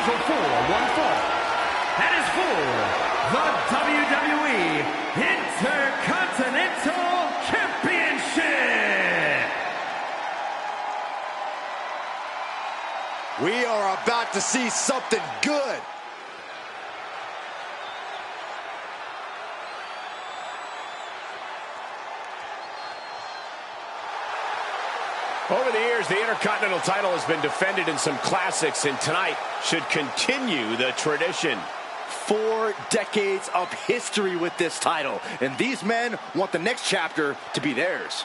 scheduled for one fall. That is for the WWE Intercontinental Championship. We are about to see something good. Over the years, the Intercontinental title has been defended in some classics, and tonight should continue the tradition. 4 decades of history with this title, and these men want the next chapter to be theirs.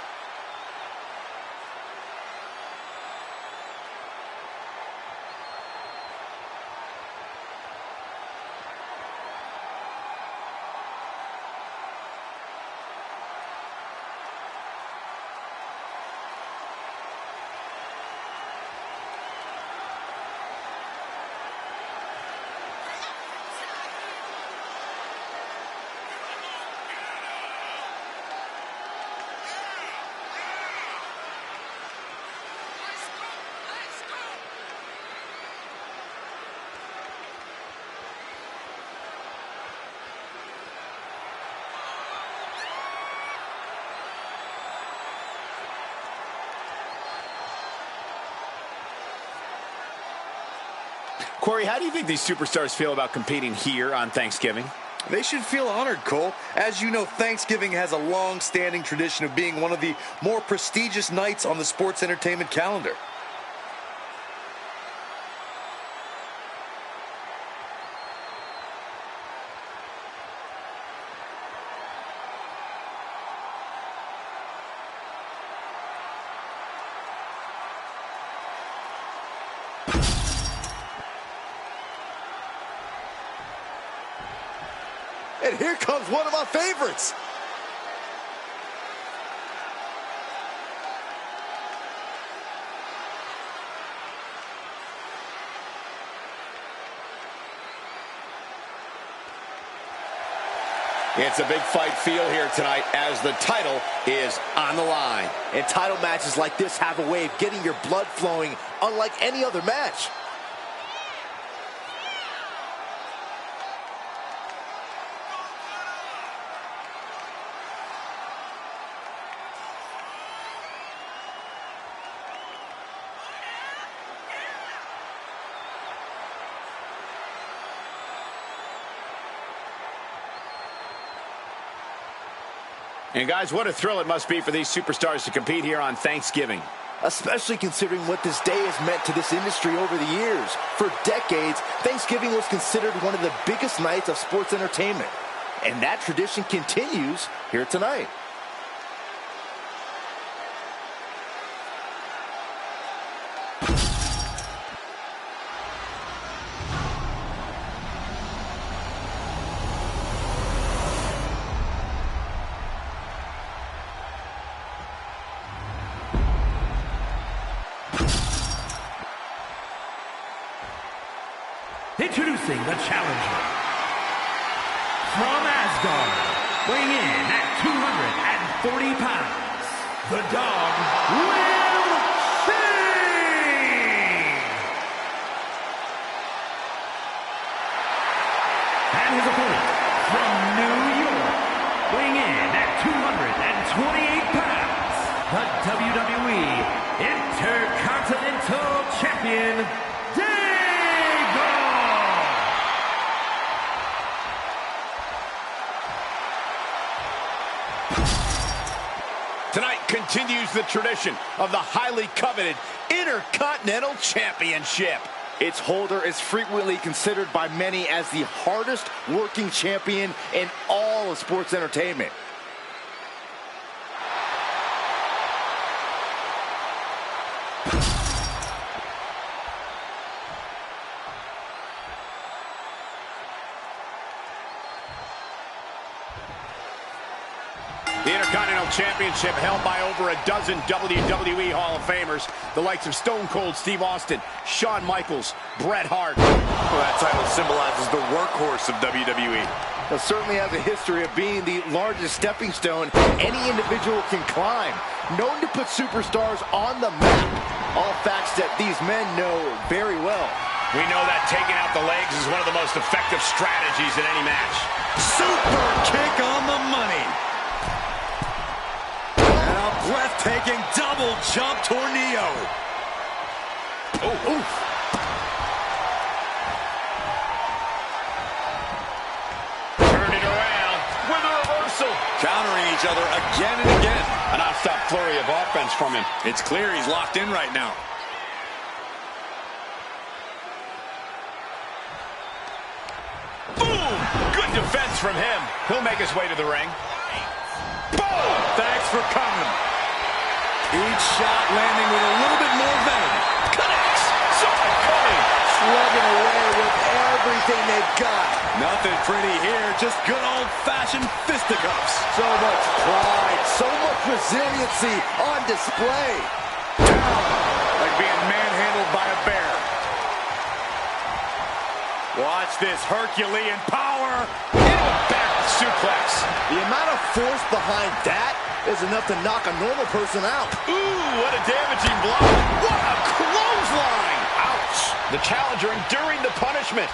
Corey, how do you think these superstars feel about competing here on Thanksgiving? They should feel honored, Cole. As you know, Thanksgiving has a long-standing tradition of being one of the more prestigious nights on the sports entertainment calendar. And here comes one of my favorites. It's a big fight feel here tonight as the title is on the line. And title matches like this have a way of getting your blood flowing unlike any other match. And guys, what a thrill it must be for these superstars to compete here on Thanksgiving. Especially considering what this day has meant to this industry over the years. For decades, Thanksgiving was considered one of the biggest nights of sports entertainment. And that tradition continues here tonight. Introducing the challenger from Asgard, weighing in at 240 pounds, the dog will sing! And his opponent from New York, weighing in at 228 pounds, the WWE Intercontinental Champion, Tonight continues the tradition of the highly coveted Intercontinental Championship. Its holder is frequently considered by many as the hardest working champion in all of sports entertainment. The Intercontinental Championship held by over a dozen WWE Hall of Famers, the likes of Stone Cold Steve Austin, Shawn Michaels, Bret Hart. Well, that title symbolizes the workhorse of WWE. It certainly has a history of being the largest stepping stone any individual can climb. Known to put superstars on the map. All facts that these men know very well. We know that taking out the legs is one of the most effective strategies in any match. Super kick on the money. And a breathtaking double jump tornado. Oh, oof. Turned it around with a reversal. Countering each other again and again. A non-stop flurry of offense from him. It's clear he's locked in right now. Boom! Good defense from him. He'll make his way to the ring. Boom! Thanks for coming. Each shot landing with a little bit more venom. Connects! Saw it coming! Slugging away with everything they've got. Nothing pretty here, just good old-fashioned fisticuffs. So much pride, so much resiliency on display. Down, like being manhandled by a bear. Watch this Herculean power. Back suplex. The amount of force behind that is enough to knock a normal person out. Ooh, what a damaging blow. What a clothesline. Ouch. The challenger enduring the punishment.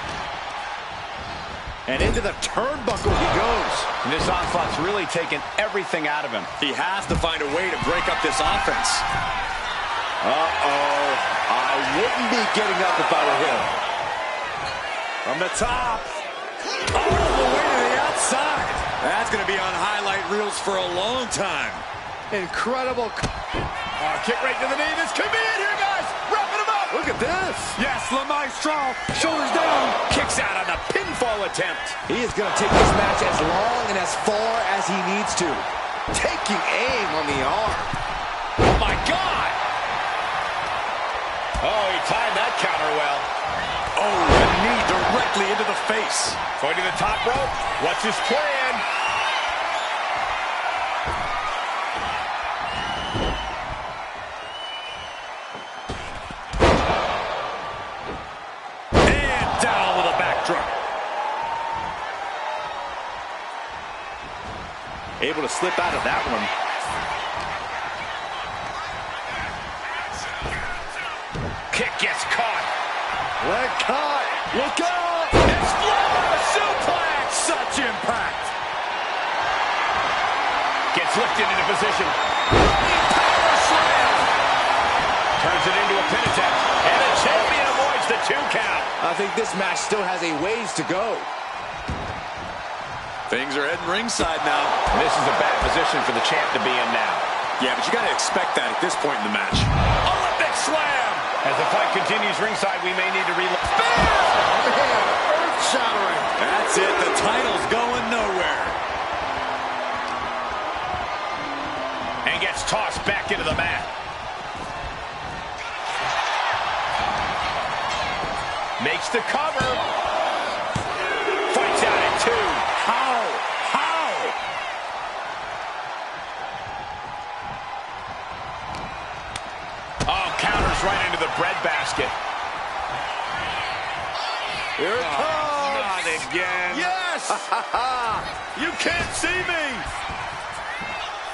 And into the turnbuckle he goes. And this onslaught's really taken everything out of him. He has to find a way to break up this offense. Uh-oh. I wouldn't be getting up if I were him. From the top. All the way to the outside. That's going to be on highlight reels for a long time. Incredible. Kick right to the knee. This could be it here, guys. Wrapping him up. Look at this. Yes, Le Maestro. Shoulders down. Kicks out on the pinfall attempt. He is going to take this match as long and as far as he needs to. Taking aim on the arm. Oh, my God. Oh, he timed that counter well. Oh, a knee directly into the face. Going to the top rope. What's his plan? And down with a backdrop. Able to slip out of that one. Kick gets caught. Leg caught. Look out. Exploder suplex. Such impact. Gets lifted into position. Power slam. Turns it into a pin attempt. And the champion avoids the 2 count. I think this match still has a ways to go. Things are heading ringside now. This is a bad position for the champ to be in now. Yeah, but you got to expect that at this point in the match. Olympic slam. As the fight continues ringside, we may need to reload. Man, earth-shattering. That's it. The title's going nowhere. And gets tossed back into the mat. Makes the cover. Fights out at 2. How? Oh, counters right into the breadbasket. Here it comes. Not again. Yes. You can't see me.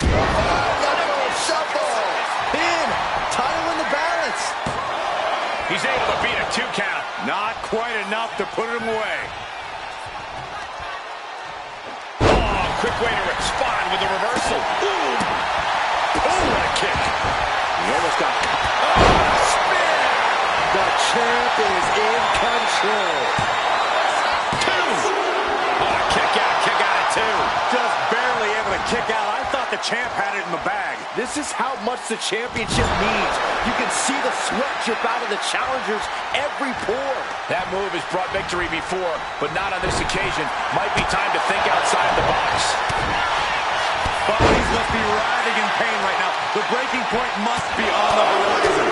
Knuckle shuffle. Pin. Title in the balance. He's able to beat a 2 count. Not quite enough to put him away. Oh, quick way to respond with a reversal. Boom. Oh, what a kick. He almost got caught. Oh, spear. The champ is in control. 2. Oh, kick out at 2. Just barely able to kick out. I thought the champ had it in the bag. This is how much the championship means. You can see the sweat drip out of the challenger's every pore. That move has brought victory before, but not on this occasion. Might be time to think outside the box. Bodies must be writhing in pain right now. The breaking point must be on the horizon.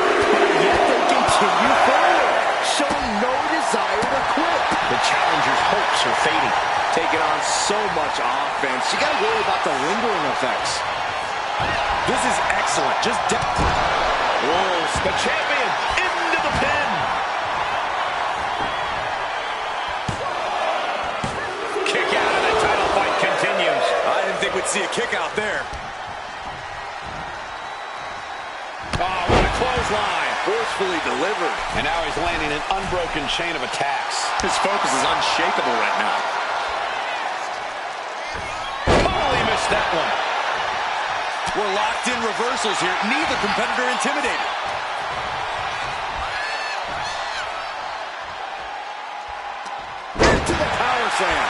Yet they continue forward, showing no desire to quit. The challenger's hopes are fading. Taking on so much offense, you gotta worry about the lingering effects. This is excellent. Just Wolves, the champion, into the pin. Kick out and the title fight continues. I didn't think we'd see a kick out there. Oh, what a clothesline. forcefully delivered. And now he's landing an unbroken chain of attacks. His focus is unshakable right now. Totally missed that one. We're locked in reversals here. Neither competitor intimidated. Into the power slam.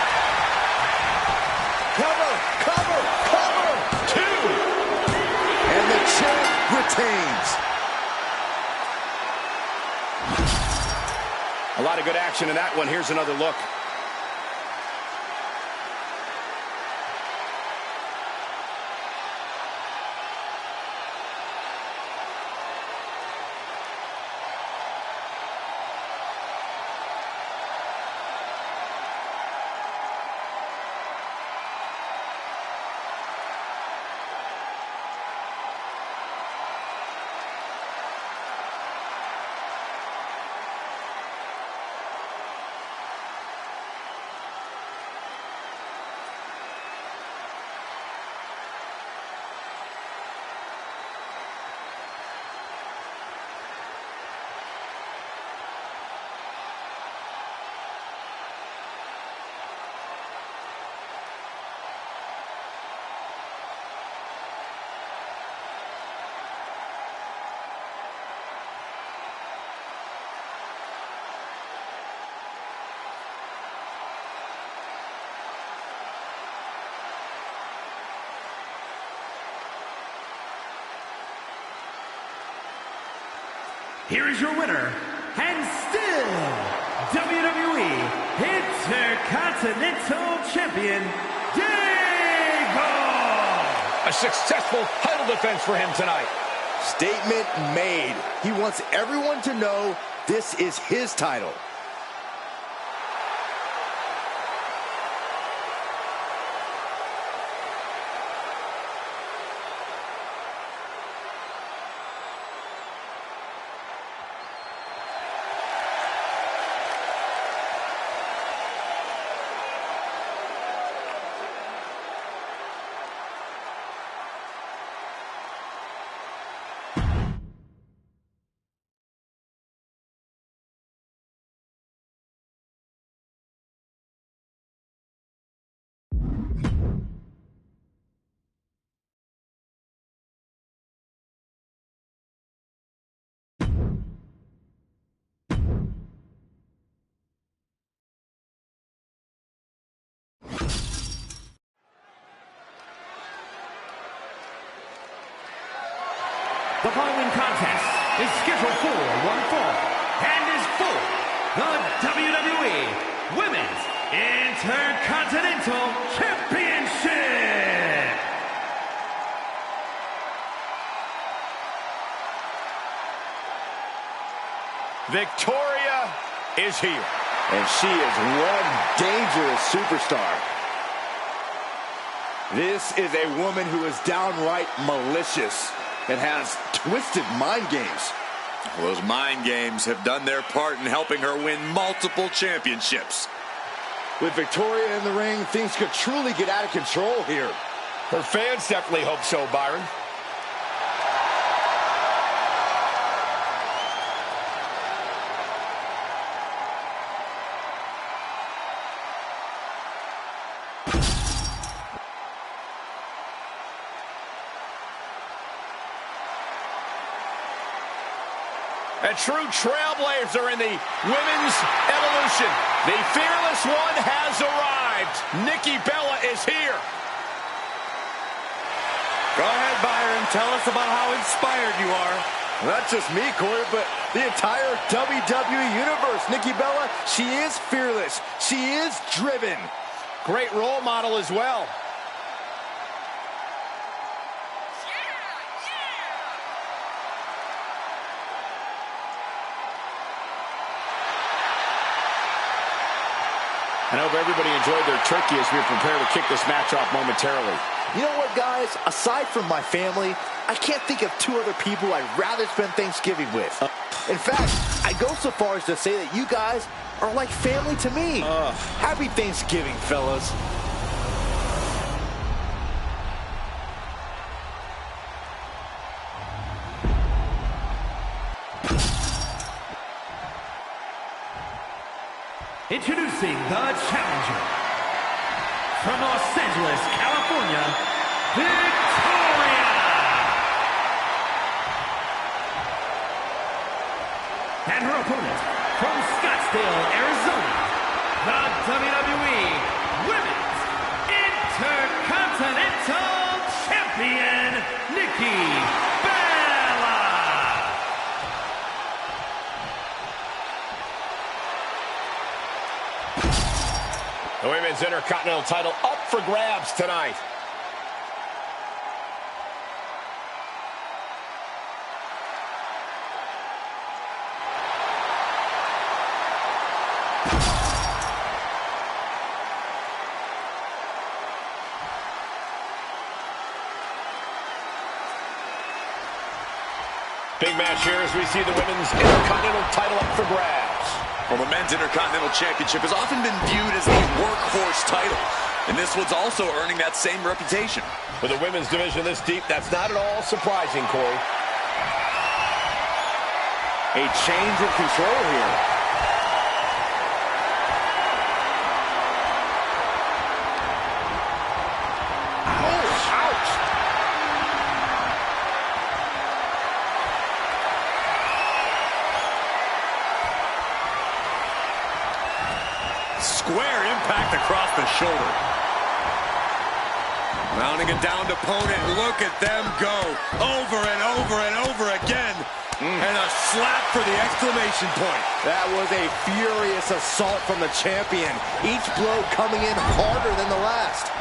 Cover, cover, cover. 2. And the champ retains. A lot of good action in that one. Here's another look. Here is your winner, and still WWE Intercontinental Champion, Diego! A successful title defense for him tonight. Statement made. He wants everyone to know this is his title. The following contest is scheduled for one fall and is for the WWE Women's Intercontinental Championship. Victoria is here. And she is one dangerous superstar. This is a woman who is downright malicious and has twisted mind games. Well, those mind games have done their part in helping her win multiple championships. With Victoria in the ring, things could truly get out of control here. Her fans definitely hope so, Byron. A true trailblazer in the women's evolution. The fearless one has arrived. Nikki Bella is here. Go ahead, Byron. Tell us about how inspired you are. Not just me, Corey, but the entire WWE Universe. Nikki Bella, she is fearless. She is driven. Great role model as well. I hope everybody enjoyed their turkey as we prepare to kick this match off momentarily. You know what, guys? Aside from my family, I can't think of two other people I'd rather spend Thanksgiving with. In fact, I go so far as to say that you guys are like family to me. Happy Thanksgiving, fellas. Introducing the challenger from Los Angeles, California, Victoria! And her opponent from Scottsdale, Arizona, the WWE Women's Intercontinental Champion, Nikki Bella! The Women's Intercontinental title up for grabs tonight. Big match here as we see the Women's Intercontinental title up for grabs. Well, the Men's Intercontinental Championship has often been viewed as the workhorse title, and this one's also earning that same reputation. With a women's division this deep, that's not at all surprising, Corey. A change of control here. Square impact across the shoulder. Mounting a downed opponent. Look at them go. Over and over and over again. And a slap for the exclamation point. That was a furious assault from the champion. Each blow coming in harder than the last.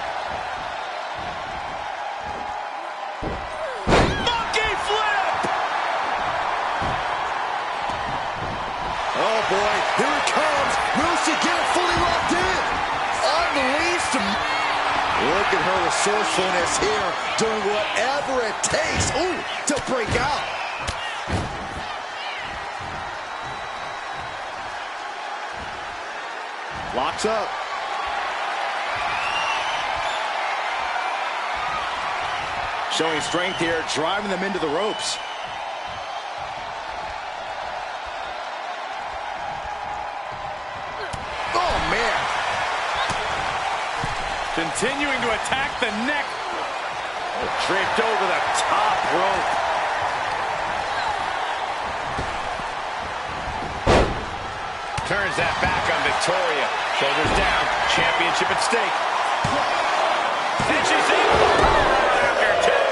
Monkey flip! Oh boy, here it comes. Will she get it fully locked in? Unleashed. Look at her resourcefulness here, doing whatever it takes, to break out. Locks up. Showing strength here, driving them into the ropes. Oh, man. Continuing to attack the neck. Draped over the top rope. Turns that back on Victoria. Shoulders down. Championship at stake. And she's able to power after two.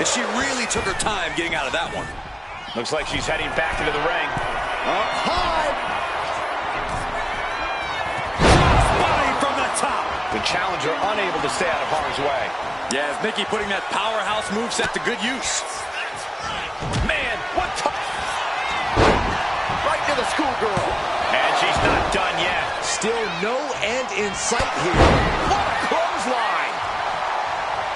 And she really took her time getting out of that one. Looks like she's heading back into the ring. Up high. Body from the top. The challenger unable to stay out of harm's way. Yeah, is Nikki putting that powerhouse moveset to good use. Man, what Right to the schoolgirl. And she's not done yet. Still no end in sight here. What a clothesline.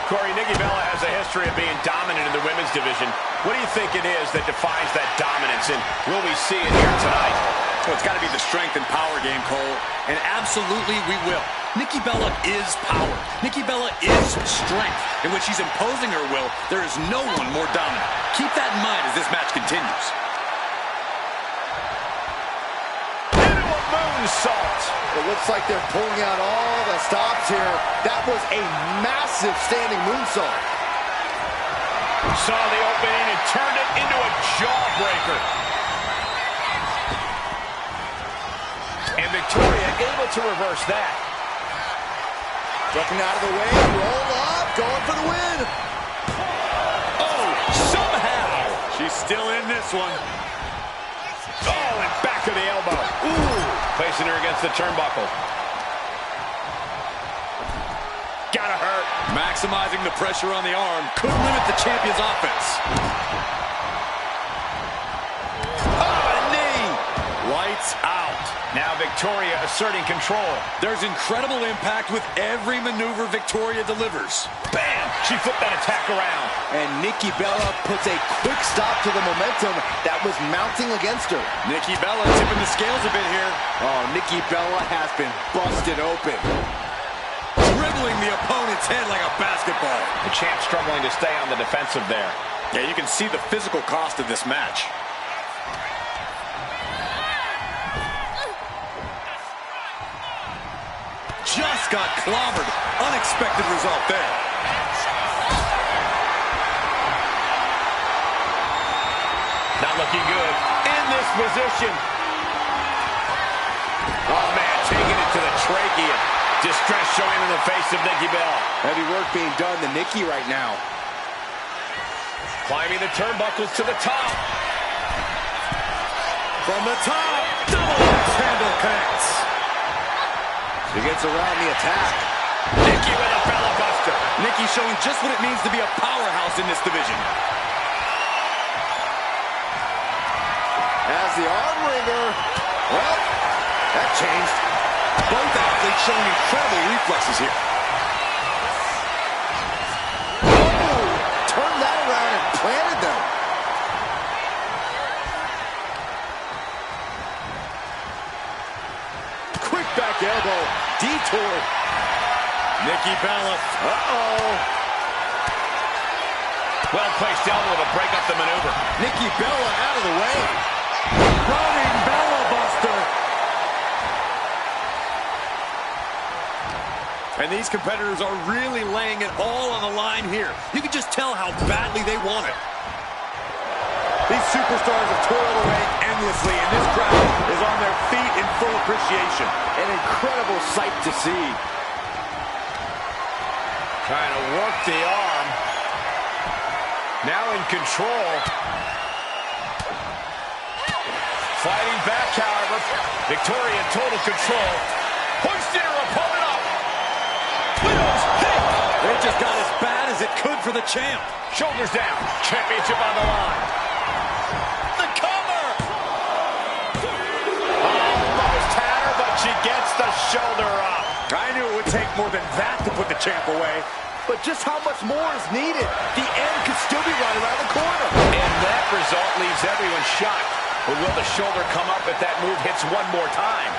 Corey, Nikki Bella has a history of being dominant in the women's division. What do you think it is that defines that dominance, and will we see it here tonight? Well, it's got to be the strength and power game, Cole. And absolutely we will. Nikki Bella is power. Nikki Bella is strength. And when she's imposing her will, there is no one more dominant. Keep that in mind as this match continues. Into a moonsault. It looks like they're pulling out all the stops here. That was a massive standing moonsault. Saw the opening and turned it into a jawbreaker. And Victoria able to reverse that. Ducking out of the way, roll up, going for the win. Oh, somehow. She's still in this one. Oh, and back to the elbow. Ooh, placing her against the turnbuckle. Gotta hurt. Maximizing the pressure on the arm could limit the champion's offense. Oh, a knee. Lights out. Now Victoria asserting control. There's incredible impact with every maneuver Victoria delivers. Bam! She flipped that attack around. And Nikki Bella puts a quick stop to the momentum that was mounting against her. Nikki Bella tipping the scales a bit here. Oh, Nikki Bella has been busted open. Dribbling the opponent's head like a basketball. The champ struggling to stay on the defensive there. Yeah, you can see the physical cost of this match. just got clobbered. Unexpected result there. Not looking good in this position. Oh, man, taking it to the trachea. Distress showing in the face of Nikki Bella. Heavy work being done to Nikki right now. Climbing the turnbuckles to the top. From the top, double axe handle connects. She gets around the attack. Nikki with a filibuster. Nikki showing just what it means to be a powerhouse in this division. As the arm wringer. Well, that changed. Both athletes showing incredible reflexes here. Oh, turned that around and planted them. Quick back elbow. Detour. Nikki Bella. Uh-oh. Well-placed elbow to break up the maneuver. Nikki Bella out of the way. Running Bella Buster. And these competitors are really laying it all on the line here. You can just tell how badly they want it. These superstars have toiled away endlessly, and this crowd is on their feet in full appreciation. An incredible sight to see. Trying to work the arm. Now in control. Fighting back, however. Victoria in total control. Hoisting her opponent up. Widow's pick. They just got as bad as it could for the champ. Shoulders down. Championship on the line. The cover. Almost had her, but she gets the shoulder up. I knew it would take more than that to put the champ away. But just how much more is needed? The end could still be right around the corner. And that result leaves everyone shocked. But will the shoulder come up if that move hits one more time?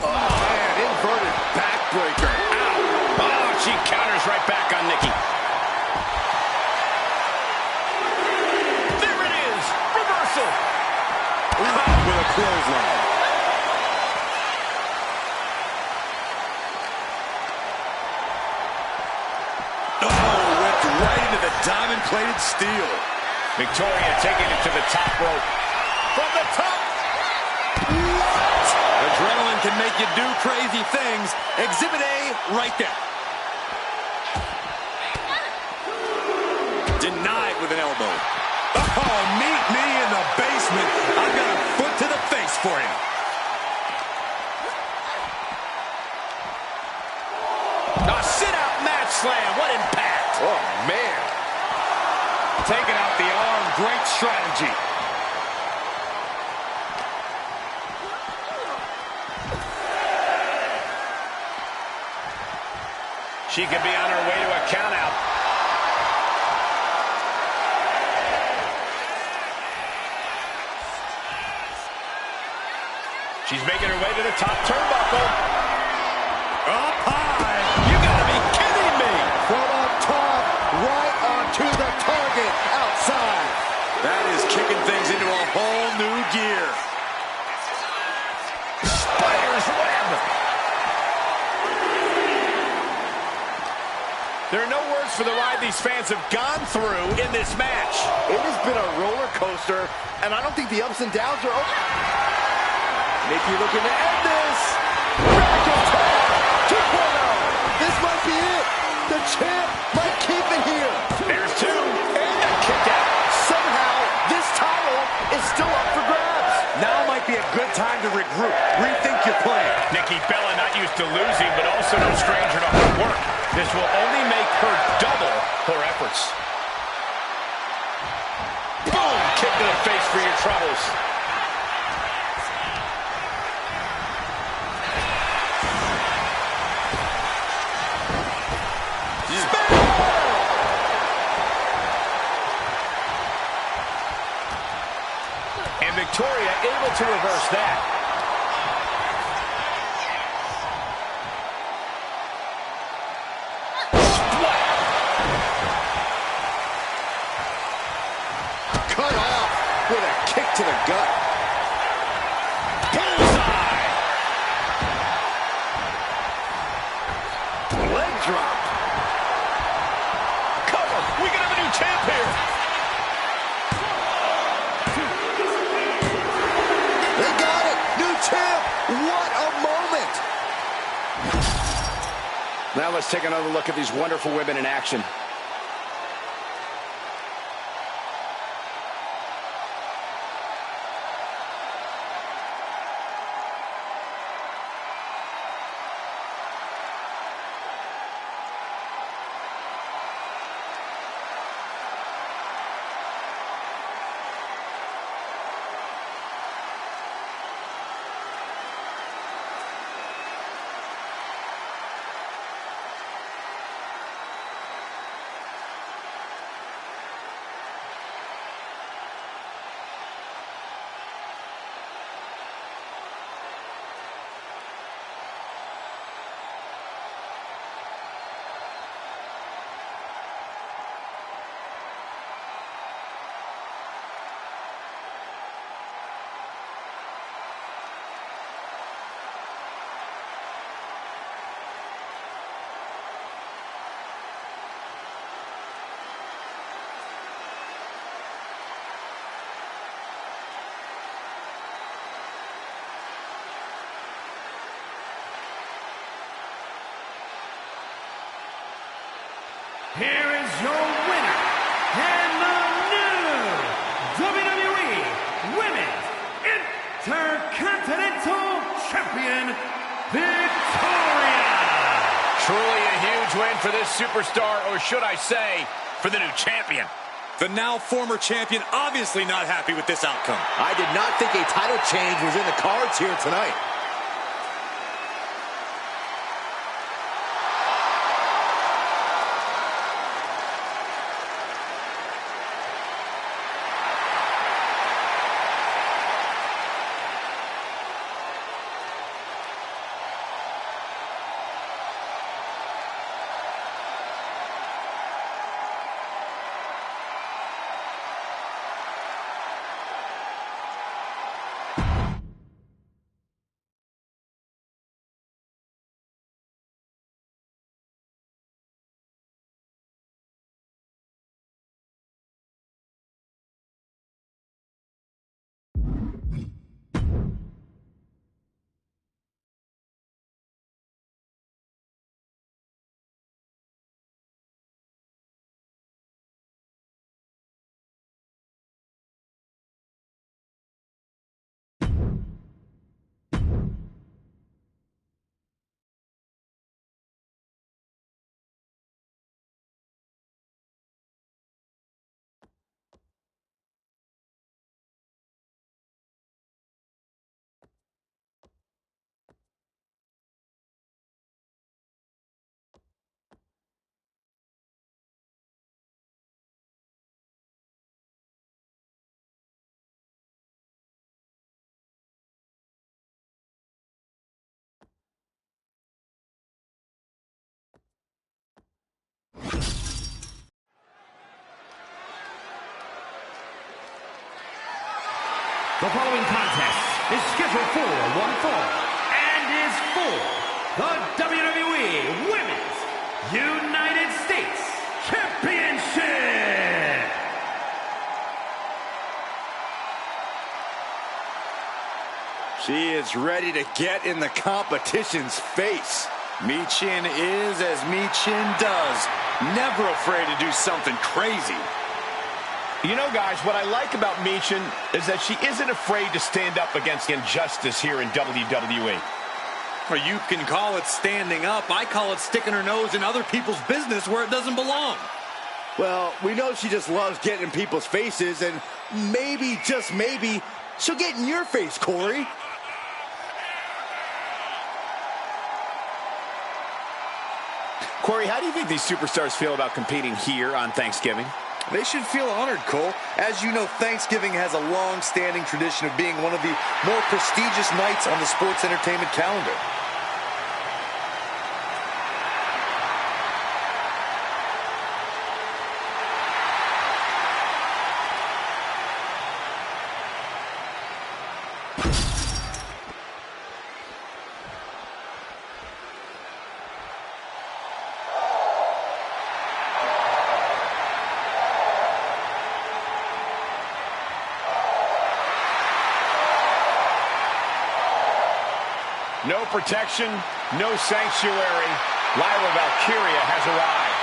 Oh, man, inverted backbreaker. Ow. Oh, she counters right back on Nikki. There it is. Reversal. With a clothesline. Right into the diamond-plated steel. Victoria taking it to the top rope. From the top. What? Adrenaline can make you do crazy things. Exhibit A right there. Denied with an elbow. Oh, meet me in the basement. I've got a foot to the face for you. A sit-out mat slam. What impact. Oh, man. Taking out the arm. Great strategy. She could be on her way to a countout. She's making her way to the top turnbuckle. Up high. You gotta be kidding me. From up top, right onto the target outside. That is kicking things into a whole new gear. Spider's web. There are no words for the ride these fans have gone through in this match. It has been a roller coaster, and I don't think the ups and downs are over. Nikki looking to end this. Back attack. 2.0. This might be it. The champ might keep it here. There's two. And a kick out. Somehow, this title is still up for grabs. Now might be a good time to regroup. Rethink your plan. Nikki Bella not used to losing, but also no stranger to hard work. This will only make her double her efforts. Boom! Kick to the face for your troubles. And Victoria able to reverse that. Cut off What a moment! Now let's take another look at these wonderful women in action. Here is your winner, and the new WWE Women's Intercontinental Champion, Victoria! Truly a huge win for this superstar, or should I say, for the new champion. The now former champion obviously not happy with this outcome. I did not think a title change was in the cards here tonight. The following contest is scheduled for one fall and is for the WWE Women's United States Championship. She is ready to get in the competition's face. Michin is as Michin does. Never afraid to do something crazy. You know, guys, what I like about Michin is that she isn't afraid to stand up against injustice here in WWE. Or you can call it standing up. I call it sticking her nose in other people's business where it doesn't belong. Well, we know she just loves getting in people's faces, and maybe, just maybe, she'll get in your face, Corey. Corey, how do you think these superstars feel about competing here on Thanksgiving? They should feel honored, Cole. As you know, Thanksgiving has a long-standing tradition of being one of the more prestigious nights on the sports entertainment calendar. No protection, no sanctuary. Lyra Valkyria has arrived.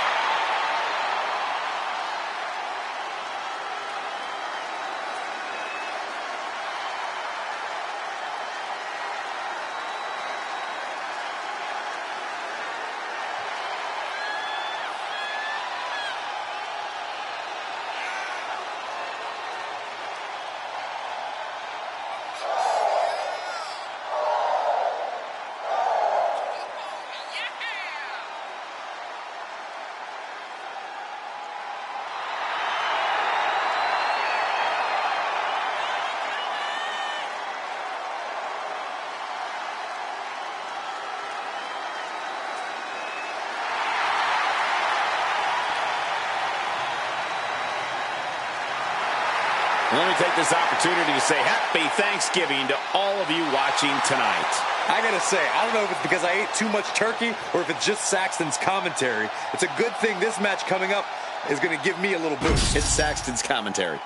Let me take this opportunity to say happy Thanksgiving to all of you watching tonight. I gotta say, I don't know if it's because I ate too much turkey or if it's just Saxton's commentary. It's a good thing this match coming up is gonna give me a little boost. It's Saxton's commentary.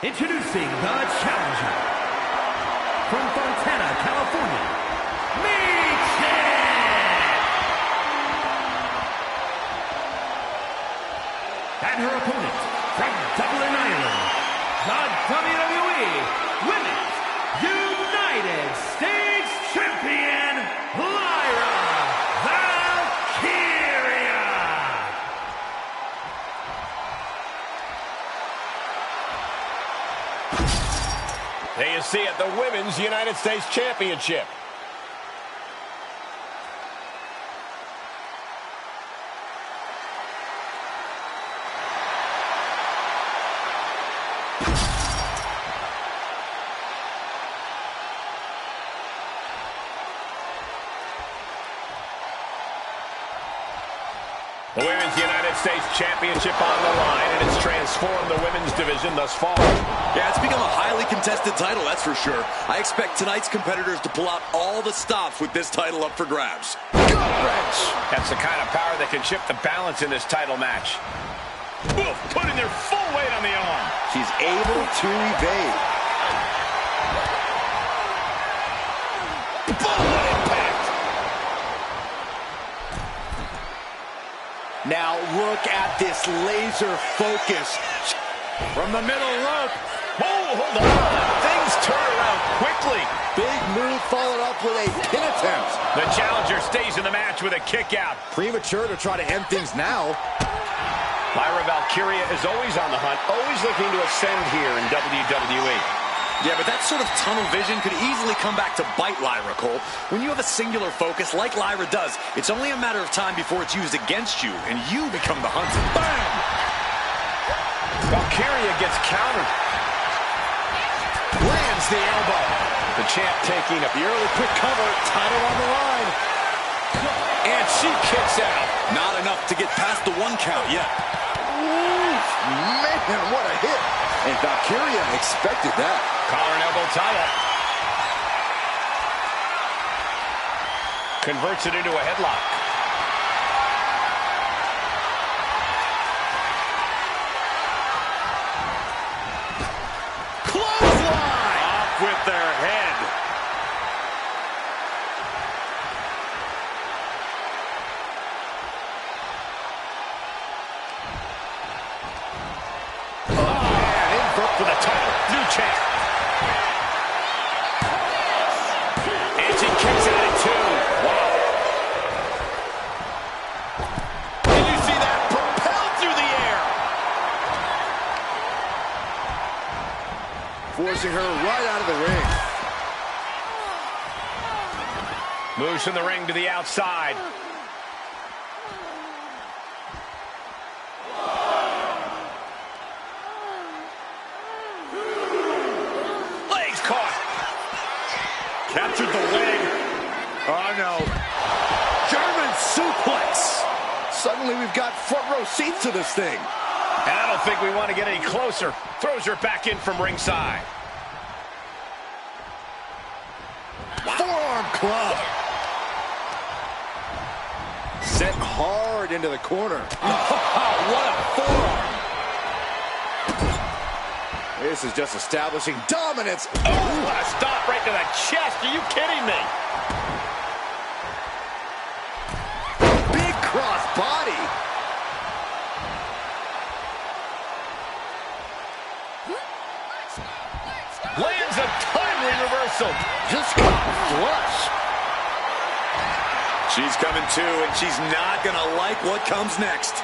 Introducing the challenger from Fontana, California, and her opponent from Dublin, Ireland, the WWE Women's United States Champion, Lyra Valkyria. There you see it, the Women's United States Championship. The Women's United States Championship on the line, and it's transformed the women's division thus far. Yeah, it's become a highly contested title, that's for sure. I expect tonight's competitors to pull out all the stops with this title up for grabs. Gut wrench! That's the kind of power that can shift the balance in this title match. Oof, putting their full weight on the arm. She's able to evade. Bullet impact! Now look at this laser focus. From the middle rope. Oh, hold on. Things turn around quickly. Big move followed up with a pin attempt. The challenger stays in the match with a kick out. Premature to try to end things now. Lyra Valkyria is always on the hunt, always looking to ascend here in WWE. Yeah, but that sort of tunnel vision could easily come back to bite Lyra, Cole. When you have a singular focus like Lyra does, it's only a matter of time before it's used against you, and you become the hunted. Bam! Valkyria gets countered. Lands the elbow. The champ taking up the early quick cover. Title on the line. And she kicks out. Not enough to get past the 1 count yet. Man, what a hit. And Valkyria expected that. Collar and elbow tie-up. Converts it into a headlock. Clothesline! Off with their head. For the title, new champ. And she kicks out at 2. Wow. Did you see that? Propelled through the air. Forcing her right out of the ring. Moves from the ring to the outside. Captured the leg. Oh, no. German suplex. Suddenly we've got front row seats to this thing. And I don't think we want to get any closer. Throws her back in from ringside. Forearm club. Sent hard into the corner. What a forearm. This is just establishing dominance. Oh, what a stop right to the chest. Are you kidding me? Big cross body. Lands a timely reversal. Just got flush. She's coming too, and she's not going to like what comes next.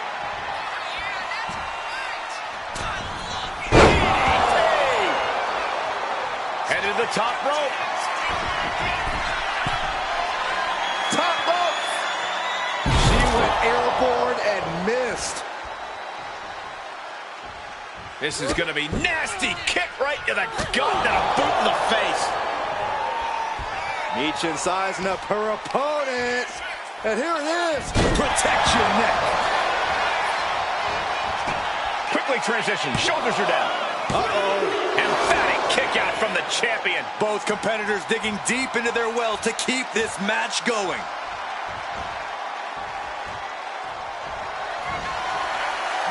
Headed to the top rope. Top rope. She went airborne and missed. This is going to be nasty. Kick right to the gut and a boot in the face. Michin sizing up her opponent. And here it is. Protect your neck. Quickly transition. Shoulders are down. Uh-oh. Emphatic kick out from the champion. Both competitors digging deep into their well to keep this match going.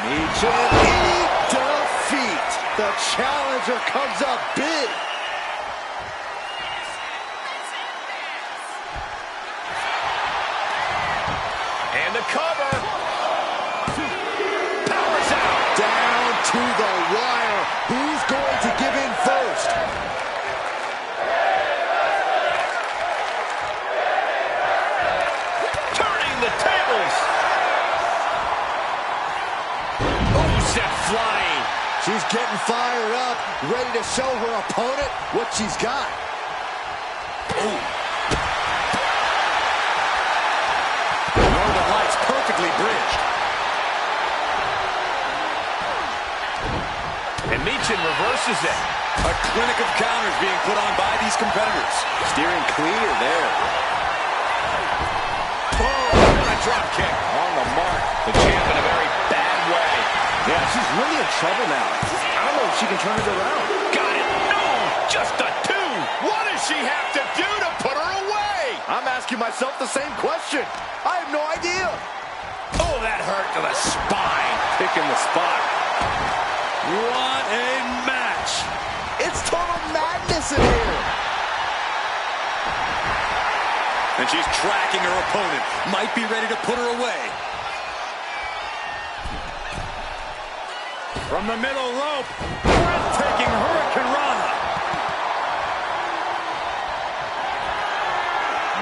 Michin in defeat. The challenger comes up big. And the cover. Powers out. Down to the wire. Who's going to give in first? Turning the tables. Oh, set flying. She's getting fired up, ready to show her opponent what she's got. Northern Lights perfectly bridged. And Michin reverses it. A clinic of counters being put on by these competitors. Steering clear there. Oh, a drop kick. On the mark. The champ in a very bad way. Yeah, she's really in trouble now. I don't know if she can turn it around. Got it. No, just a two. What does she have to do to put her away? I'm asking myself the same question. I have no idea. Oh, that hurt to the spine. Picking the spot. What a match. It's total madness in here. And she's tracking her opponent. Might be ready to put her away. From the middle rope, breathtaking Hurricane Rana.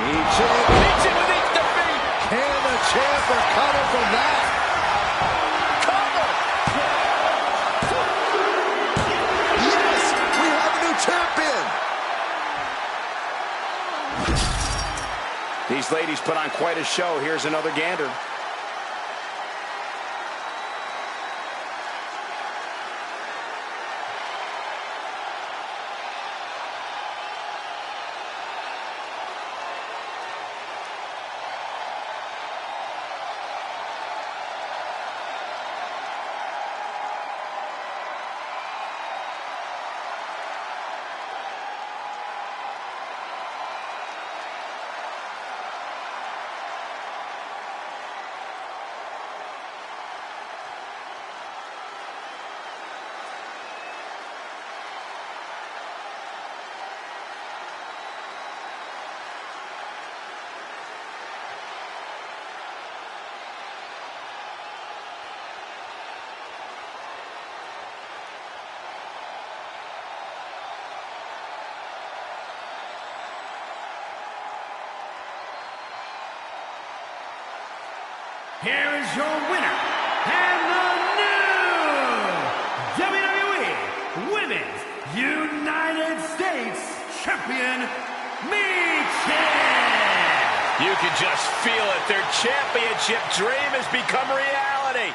Michin with each defeat. Can the champ recover from that? Cover. Yes, we have a new champion. These ladies put on quite a show. Here's another gander. Here is your winner, and the new WWE Women's United States Champion, Michin. You can just feel it. Their championship dream has become reality.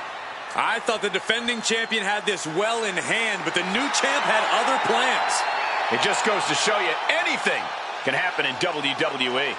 I thought the defending champion had this well in hand, but the new champ had other plans. It just goes to show you anything can happen in WWE.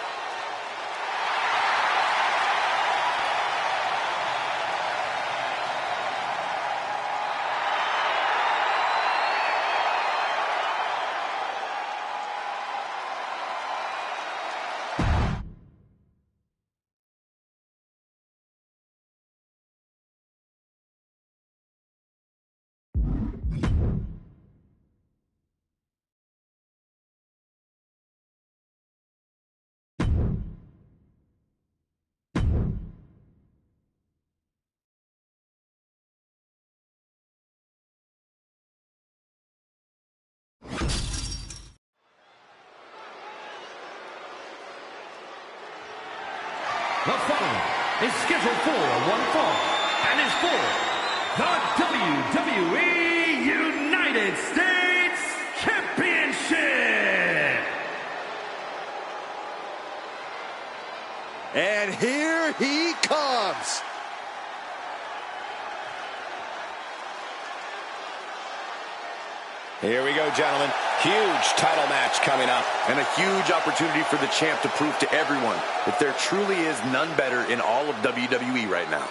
The following is scheduled for one fall and is for the WWE United States Championship. And here he comes. Here we go, gentlemen. Huge title match coming up. And a huge opportunity for the champ to prove to everyone that there truly is none better in all of WWE right now.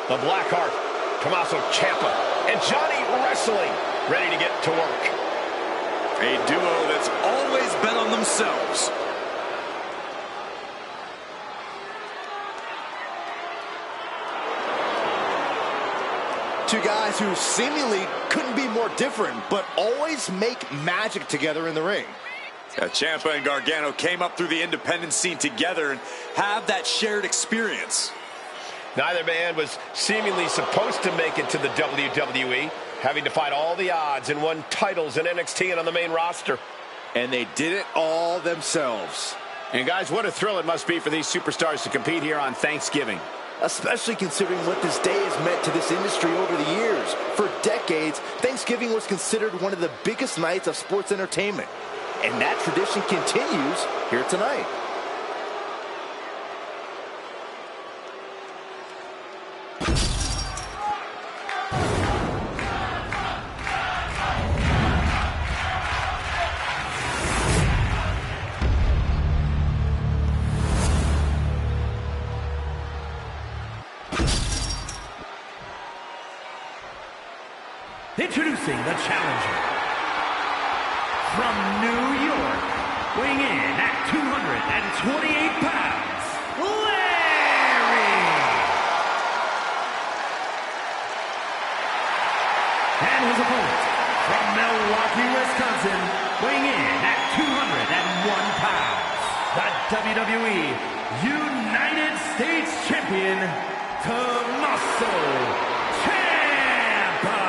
The Blackheart, Tommaso Ciampa, and Johnny Wrestling ready to get to work. A duo that's always bet on themselves. Two guys who seemingly couldn't be more different, but always make magic together in the ring. Ciampa and Gargano came up through the independent scene together and have that shared experience. Neither man was seemingly supposed to make it to the WWE, having to fight all the odds and won titles in NXT and on the main roster. And they did it all themselves. And guys, what a thrill it must be for these superstars to compete here on Thanksgiving. Especially considering what this day has meant to this industry over the years. For decades, Thanksgiving was considered one of the biggest nights of sports entertainment. And that tradition continues here tonight. Introducing the challenger from New York, weighing in at 228 pounds, Larry. opponent, from Milwaukee, Wisconsin, weighing in at 201 pounds, the WWE United States Champion, Tommaso Ciampa.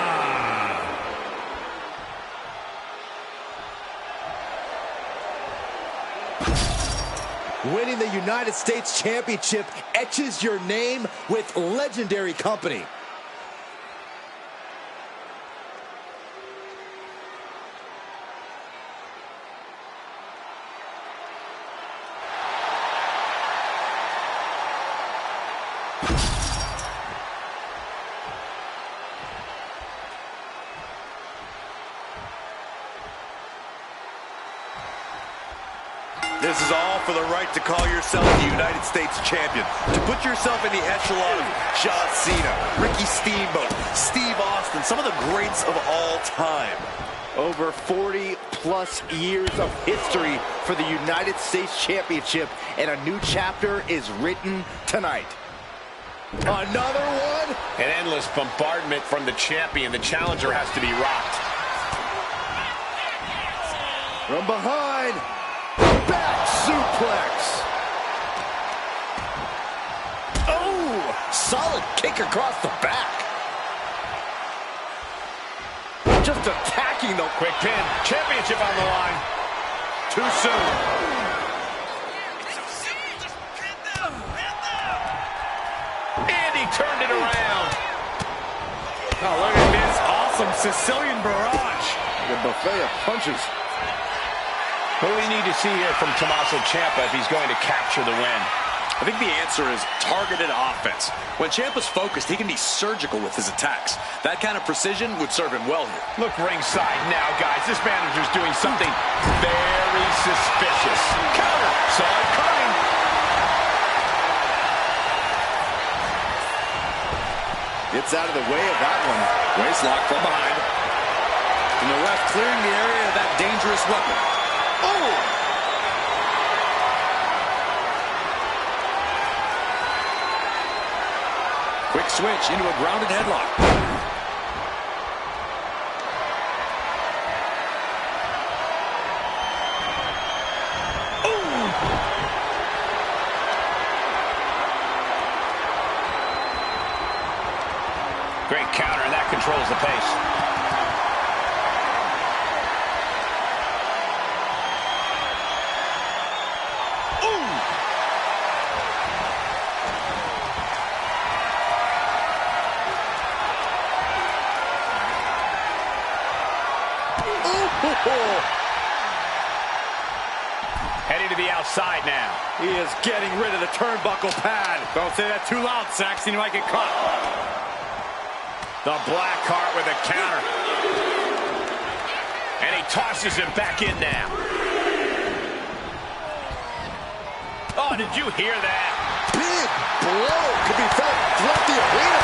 Winning the United States Championship etches your name with legendary company. This is all for the right to call yourself the United States Champion. To put yourself in the echelon of John Cena, Ricky Steamboat, Steve Austin, some of the greats of all time. Over 40-plus years of history for the United States Championship, and a new chapter is written tonight. Another one? An endless bombardment from the champion. The challenger has to be rocked. From behind. Back suplex. Oh, solid kick across the back. Just attacking the Quick pin. Championship on the line. Too soon. And he turned it around. Oh, look at this awesome Sicilian barrage. The buffet of punches. What do we need to see here from Tommaso Ciampa if he's going to capture the win? I think the answer is targeted offense. When Ciampa's focused, he can be surgical with his attacks. That kind of precision would serve him well here. Look ringside now, guys. This manager's doing something very suspicious. Counter. Saw it coming. Gets out of the way of that one. Waist lock from behind. And the ref clearing the area of that dangerous weapon. Oh! Quick switch into a grounded headlock. Ooh! Great counter, and that controls the pace. Heading to the outside now. He is getting rid of the turnbuckle pad. Don't say that too loud, Saxton. You might get caught. The black heart with a counter. And he tosses him back in now. Oh, did you hear that? Big blow could be felt throughout the arena.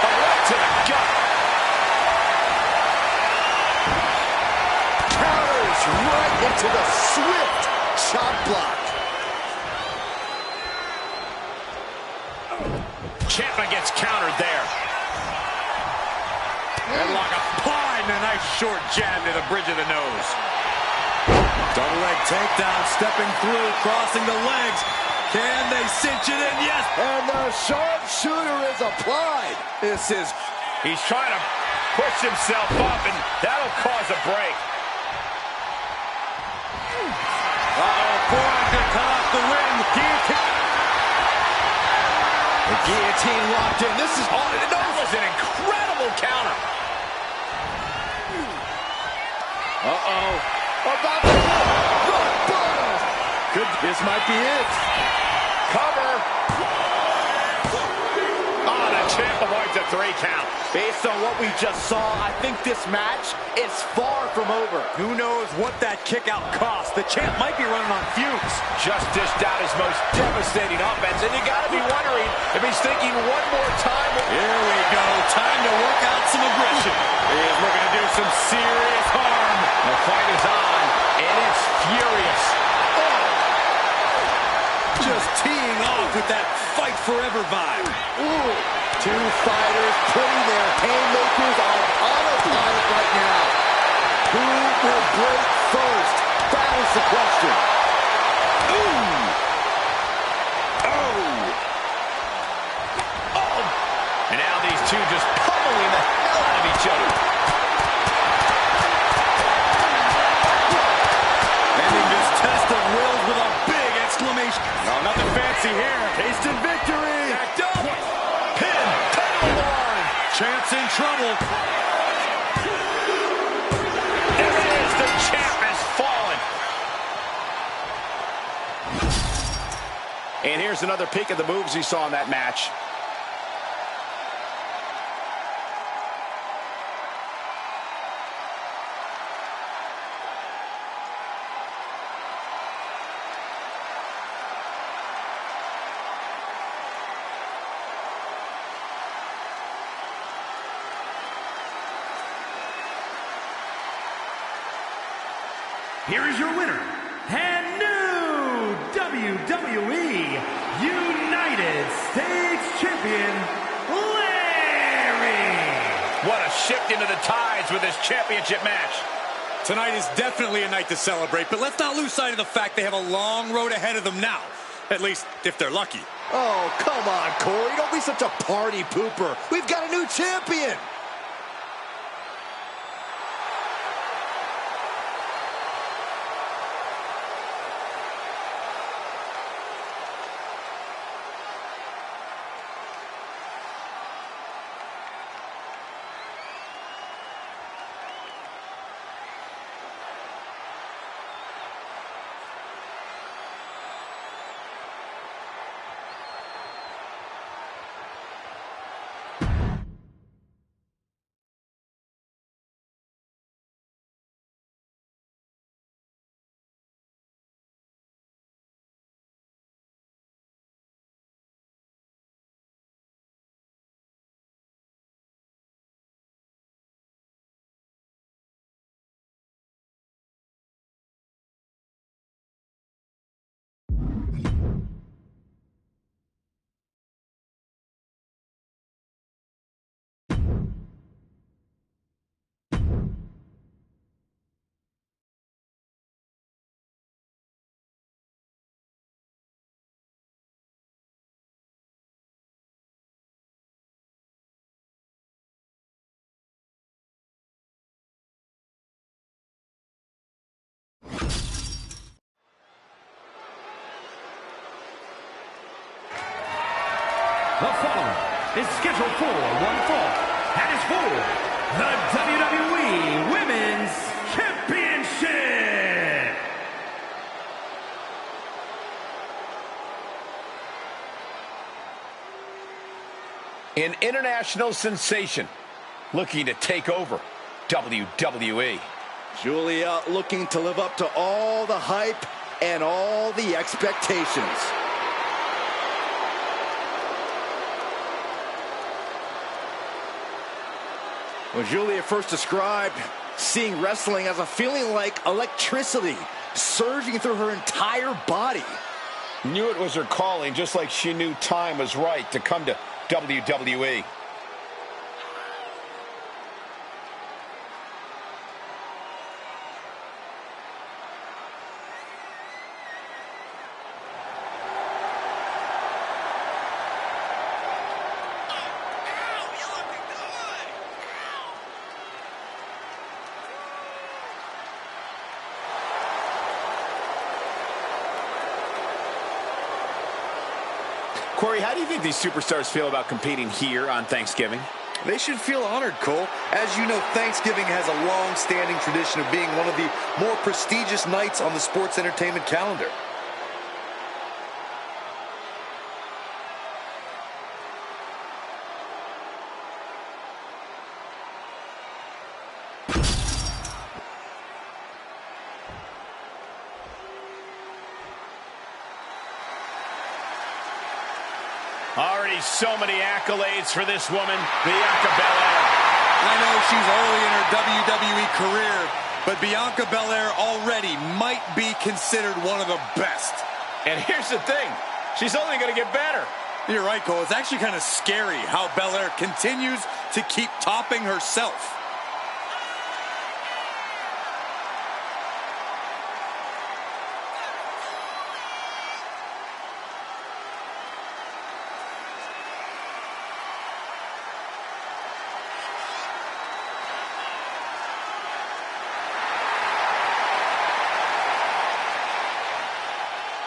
A right to the gut. Counters right into the swift chop block. Ciampa gets countered there. Headlock applied and a nice short jab to the bridge of the nose. Double leg takedown, stepping through, crossing the legs. Can they cinch it in? Yes. And the sharpshooter is applied. He's trying to push himself up, and that'll cause a break. Forearm gonna cut off the win. Guillotine. The guillotine locked in. This is all. That was an incredible counter. Uh-oh. About to the bottom. This might be it. Cover. Oh, the champ avoids a 3 count. Based on what we just saw, I think this match is far from over. Who knows what that kick out cost? The champ might be running on fumes. Just dished out his most devastating offense, and you got to be wondering if he's thinking one more time. Here we go. Time to work out some aggression. He is looking to do some serious harm. The fight is on, and it's furious. Just teeing off off with that fight forever vibe. Ooh, two fighters putting their haymakers on autopilot right now. Who will break first? That is the question. Ooh. Oh. Oh. And now these two just pummeling the hell out of each other. Ending this test of wills with a big exclamation. No, nothing fancy here. Tasted victory. Backed up. Pin. Title on the line. Champ's in trouble. There it is. The champ has fallen. And here's another peek at the moves he saw in that match. Here is your winner, and new WWE United States Champion, Larry. What a shift into the tides with this championship match. Tonight is definitely a night to celebrate, but let's not lose sight of the fact they have a long road ahead of them now. At least, if they're lucky. Oh, come on, Corey. Don't be such a party pooper. We've got a new champion. The following is scheduled for one fall, and is for the WWE Women's Championship. An international sensation looking to take over WWE. Julia looking to live up to all the hype and all the expectations. When Julia first described seeing wrestling as a feeling like electricity surging through her entire body. Knew it was her calling, just like she knew time was right to come to WWE. Corey, how do you think these superstars feel about competing here on Thanksgiving? They should feel honored, Cole. As you know, Thanksgiving has a long-standing tradition of being one of the more prestigious nights on the sports entertainment calendar. Already so many accolades for this woman, Bianca Belair. I know she's early in her WWE career, but Bianca Belair already might be considered one of the best. And here's the thing, She's only going to get better. You're right, Cole. It's actually kind of scary how Belair continues to keep topping herself.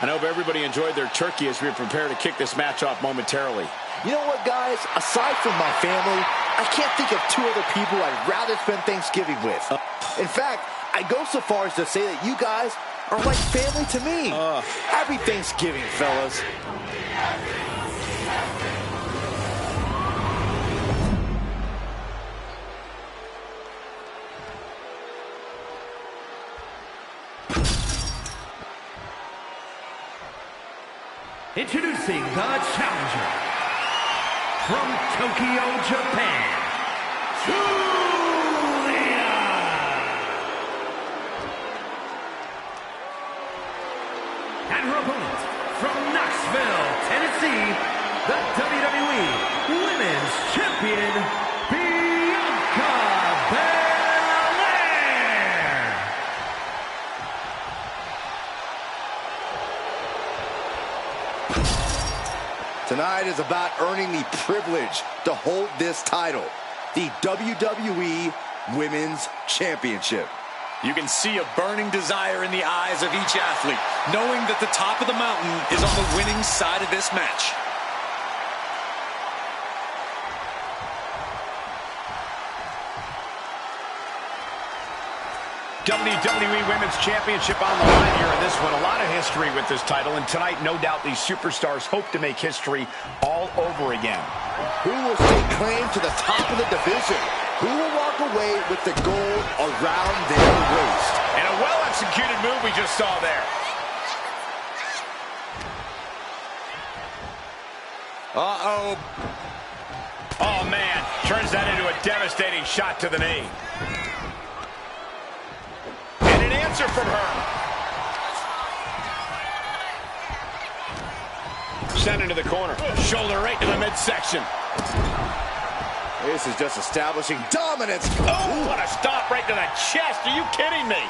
I hope everybody enjoyed their turkey as we prepare to kick this match off momentarily. You know what, guys? Aside from my family, I can't think of two other people I'd rather spend Thanksgiving with. In fact, I go so far as to say that you guys are like family to me. Happy Thanksgiving, fellas. Introducing the challenger from Tokyo, Japan, Julia. And her opponent from Knoxville, Tennessee, the WWE Women's Champion, Bianca Belair. Tonight is about earning the privilege to hold this title, the WWE Women's Championship. You can see a burning desire in the eyes of each athlete, knowing that the top of the mountain is on the winning side of this match. WWE Women's Championship on the line here in this one. A lot of history with this title, and tonight, no doubt, these superstars hope to make history all over again. Who will stake claim to the top of the division? Who will walk away with the gold around their waist? And a well-executed move we just saw there. Uh-oh. Oh, man. Turns that into a devastating shot to the knee. And an answer from her. Sent into the corner. Shoulder right to the midsection. This is just establishing dominance. Oh, what a stop right to the chest. Are you kidding me?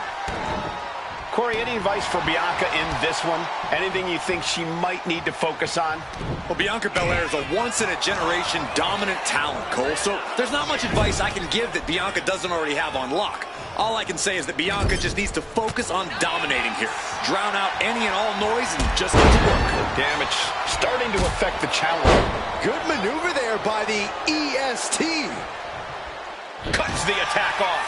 Corey, any advice for Bianca in this one? Anything you think she might need to focus on? Well, Bianca Belair is a once-in-a-generation dominant talent, Cole, so there's not much advice I can give that Bianca doesn't already have on lock. All I can say is that Bianca just needs to focus on dominating here. Drown out any and all noise and just get to work. Damage starting to affect the challenger. Good maneuver there by the EST. Cuts the attack off.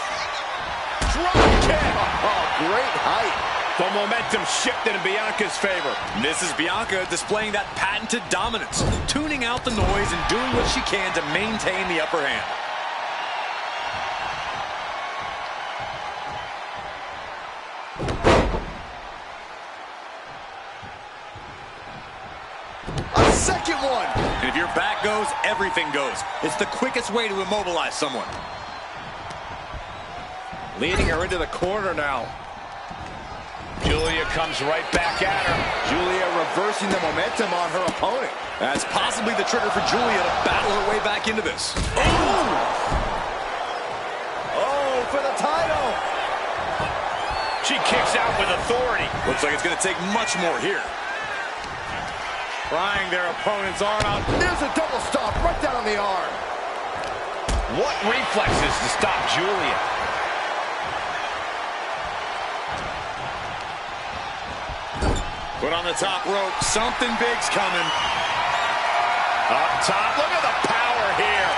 Drop kick. Oh, great height. The momentum shifted in Bianca's favor. This is Bianca displaying that patented dominance, tuning out the noise and doing what she can to maintain the upper hand. A second one. And if your back goes, everything goes. It's the quickest way to immobilize someone. Leading her into the corner now. Julia comes right back at her. Julia reversing the momentum on her opponent. That's possibly the trigger for Julia to battle her way back into this. Oh, for the title. She kicks out with authority. Looks like it's going to take much more here. Prying their opponent's arm out. There's a double stop right down on the arm. What reflexes to stop Julia? Put on the top rope. Something big's coming. Up top. Look at the power here.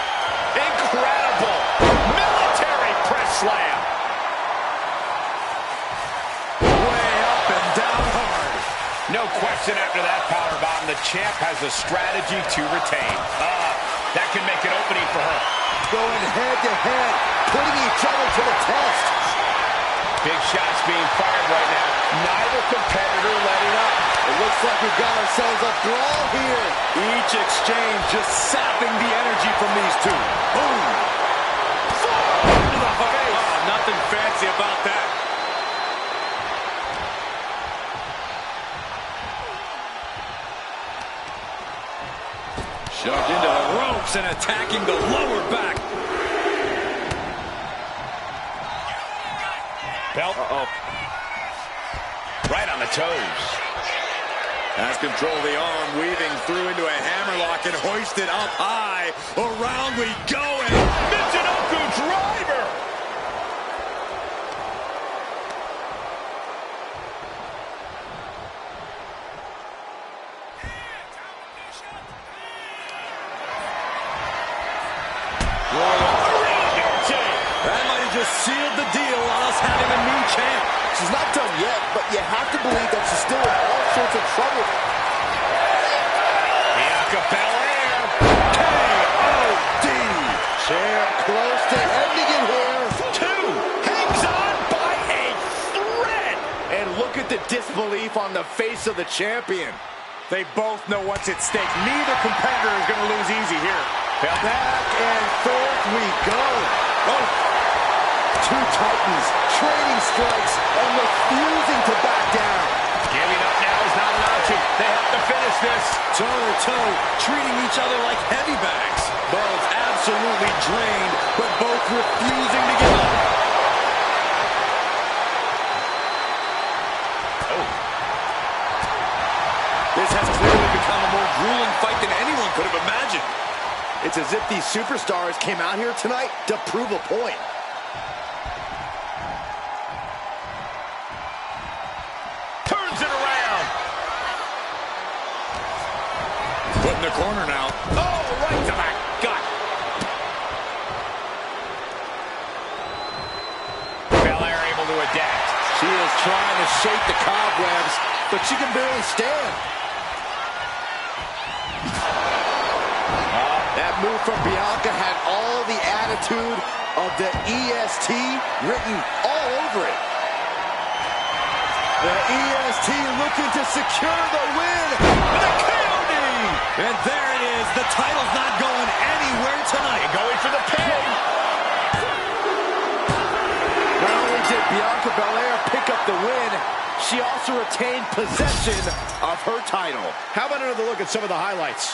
Incredible. Military press slam. Way up and down hard. No question after that power bomb, the champ has a strategy to retain. That can make an opening for her. Going head to head, putting each other to the test. Big shots being fired right now. Neither competitor letting up. It looks like we've got ourselves a brawl here. Each exchange just sapping the energy from these two. Boom. Into the face. Oh, nothing fancy about that. into the ropes and attacking the lower back. Belt. Right on the toes. Has control of the arm, weaving through into a hammerlock and hoisted up high. Around we go, and Michinoku driver. that might have just sealed the deal on us having a new champ. She's not done yet, but you have to believe that she's still in all sorts of trouble. Bianca Belair. K.O.D. Chair close to ending it here. Two. Hangs on by a thread. And look at the disbelief on the face of the champion. They both know what's at stake. Neither competitor is going to lose easy here. Back and forth we go. Two titans trading strikes and refusing to back down. Giving up now is not an option. They have to finish this. Toe-to-toe, treating each other like heavy bags. Both absolutely drained, but both refusing to give up. This has clearly become a more grueling fight than anyone could have imagined. It's as if these superstars came out here tonight to prove a point. Turns it around. Put in the corner now. Oh, right to the gut. Belair able to adapt. She is trying to shake the cobwebs, but she can barely stand. That move from Bianca had all the attitude of the EST written all over it. The EST looking to secure the win. The KOD. And there it is. The title's not going anywhere tonight. Going for the pin. Not only did Bianca Belair pick up the win, she also retained possession of her title. How about another look at some of the highlights?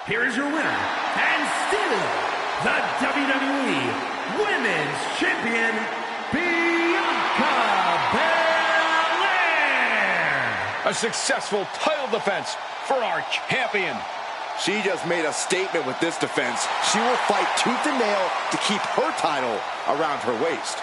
Here is your winner, and still the WWE Women's Champion, Bianca Belair. A successful title defense for our champion. She just made a statement with this defense. She will fight tooth and nail to keep her title around her waist.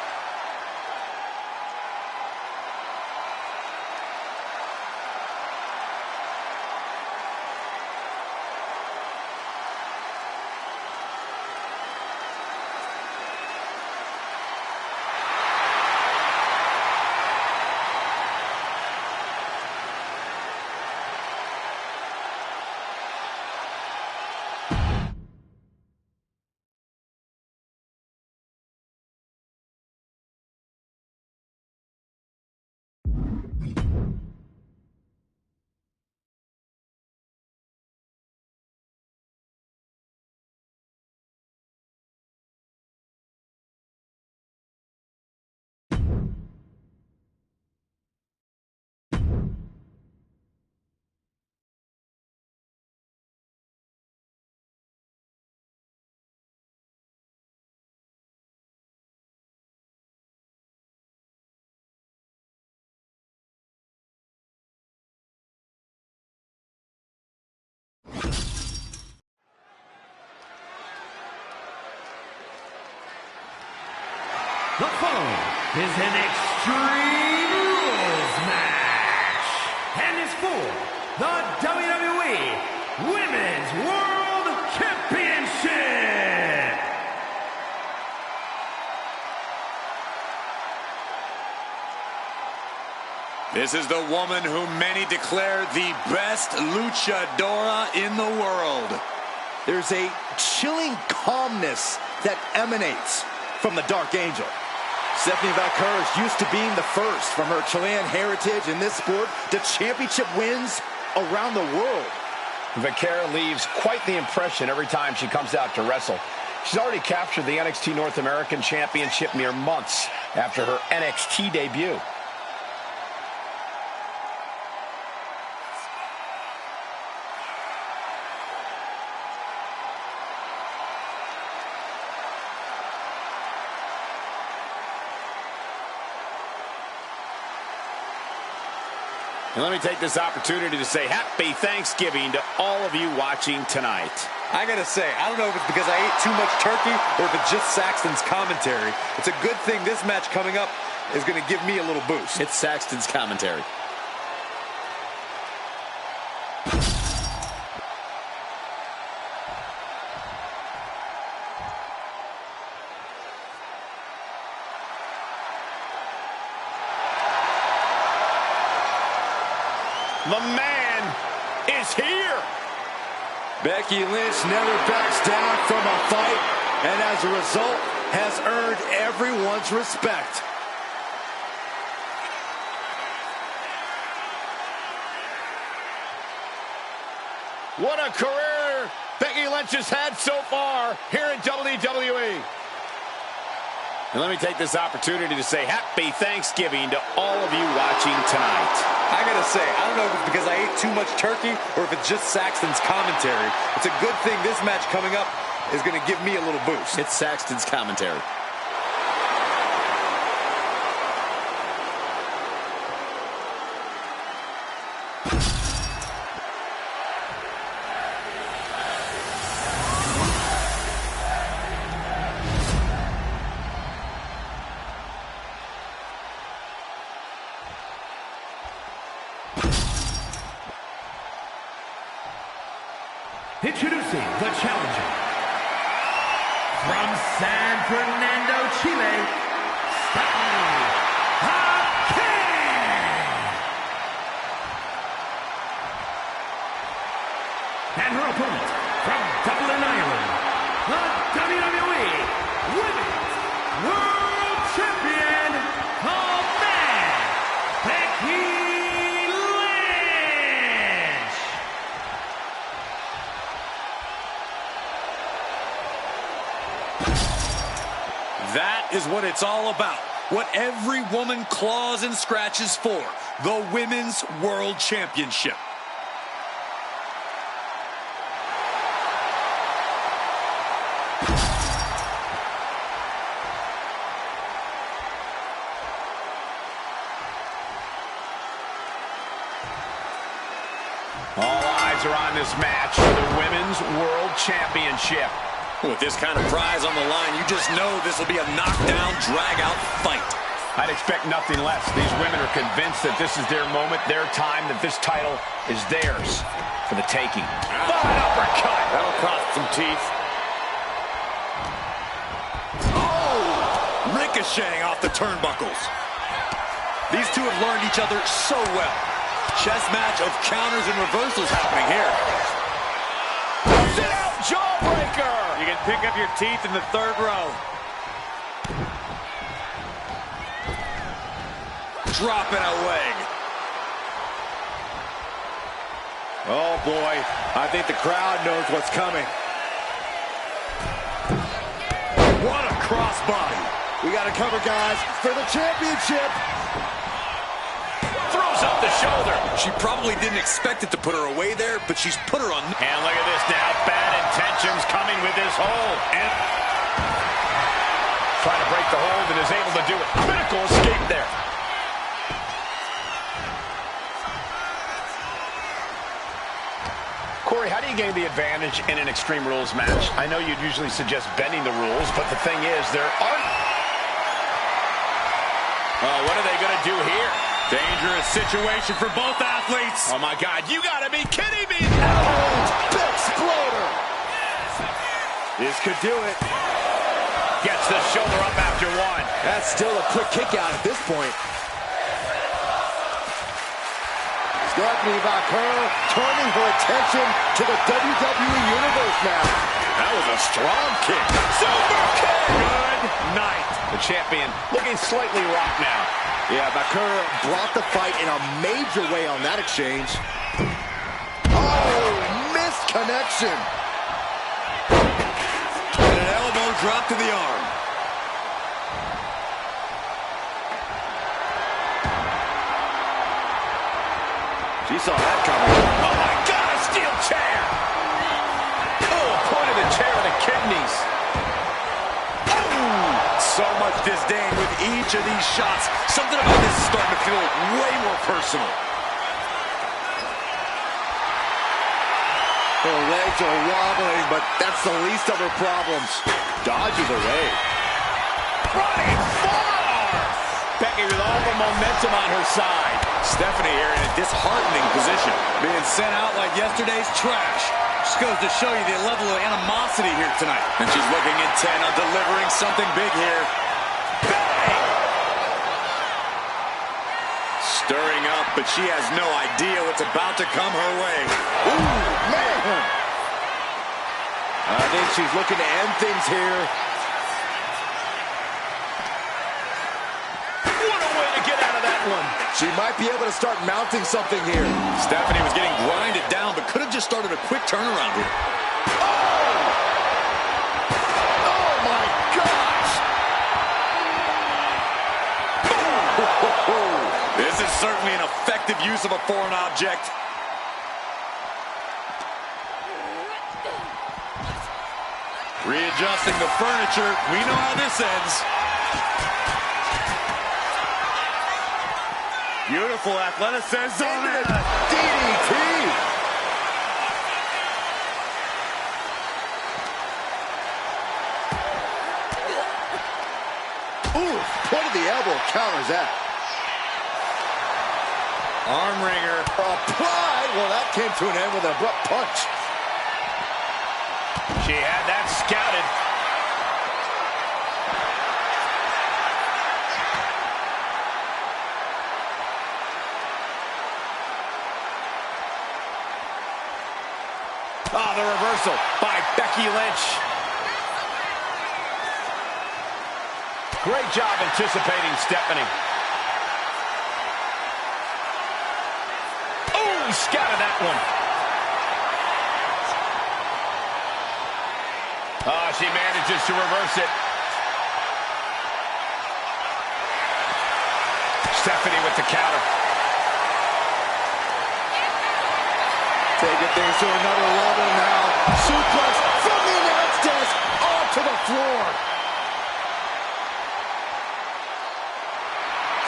The following is an Extreme Rules match and is for the WWE Women's World Championship. This is the woman who many declare the best luchadora in the world. There's a chilling calmness that emanates from the Dark Angel. Stephanie Valkyrie is used to being the first from her Chilean heritage in this sport to championship wins around the world. Valkyrie leaves quite the impression every time she comes out to wrestle. She's already captured the NXT North American Championship mere months after her NXT debut. And let me take this opportunity to say happy Thanksgiving to all of you watching tonight. I gotta say, I don't know if it's because I ate too much turkey or if it's just Saxton's commentary. It's a good thing this match coming up is gonna give me a little boost. It's Saxton's commentary. The man is here. Becky Lynch never backs down from a fight, and as a result, has earned everyone's respect. What a career Becky Lynch has had so far here in WWE. And let me take this opportunity to say happy Thanksgiving to all of you watching tonight. I gotta say, I don't know if it's because I ate too much turkey or if it's just Saxton's commentary. It's a good thing this match coming up is gonna give me a little boost. It's Saxton's commentary. Introducing the challenger from San Fernando, Chile, Stephanie and her opponent from Dublin, Ireland, the WWE Women's World Champion, Becky Lynch. That is what it's all about. What every woman claws and scratches for. The Women's World Championship. All eyes are on this match for the Women's World Championship. With this kind of prize on the line, you just know this will be a knockdown, drag-out fight. I'd expect nothing less. These women are convinced that this is their moment, their time, that this title is theirs for the taking. Fine uppercut. That'll cost some teeth. Oh! Ricocheting off the turnbuckles. These two have learned each other so well. Chess match of counters and reversals happening here. Sit out, jawbreaker. You can pick up your teeth in the third row. Dropping a leg. Oh boy, I think the crowd knows what's coming. What a crossbody. We got to cover, guys, for the championship. Throws up the shoulder. She probably didn't expect it to put her away there, but she's put her on. And look at this now. Bad intentions coming with this hold. And trying to break the hold and is able to do it. Critical escape there. Corey, how do you gain the advantage in an Extreme Rules match? I know you'd usually suggest bending the rules, but the thing is, there aren't Oh, what are they going to do here? Dangerous situation for both athletes. Oh, my God. You got to be kidding me. Exploder. This could do it. Gets the shoulder up after one. That's still a quick kick out at this point. Stephanie Vaquer turning her attention to the WWE Universe now. That was a strong kick. Super kick. Good night. The champion looking slightly rocked now. Yeah, Vaquer brought the fight in a major way on that exchange. Oh, missed connection. And an elbow drop to the arm. She saw that coming. Oh, my God, a steel chair. Oh, point of the chair to the kidneys. So much disdain with each of these shots. Something about this is starting to feel way more personal. Her legs are wobbling, but that's the least of her problems. Dodges away. Running far. Becky with all the momentum on her side. Stephanie here in a disheartening position. Being sent out like yesterday's trash. Just goes to show you the level of animosity here tonight. And she's looking intent on delivering something big here. Bang! Stirring up, but she has no idea what's about to come her way. Ooh, man! I think she's looking to end things here. What a way to get out of that one. She might be able to start mounting something here. Stephanie was getting grinded down, but could have just started a quick turnaround here. Oh my gosh! This is certainly an effective use of a foreign object. Readjusting the furniture. We know how this ends. Beautiful athleticism. DDT! Ooh, point of the elbow counters that. Arm wringer. Applied. Well, that came to an end with an abrupt punch. She had that scouted. Oh, the reversal by Becky Lynch. Great job anticipating Stephanie. Oh, he scouted that one. Oh, she manages to reverse it. Stephanie with the counter. Taking things to another level now. Suplex from the announce desk onto the floor.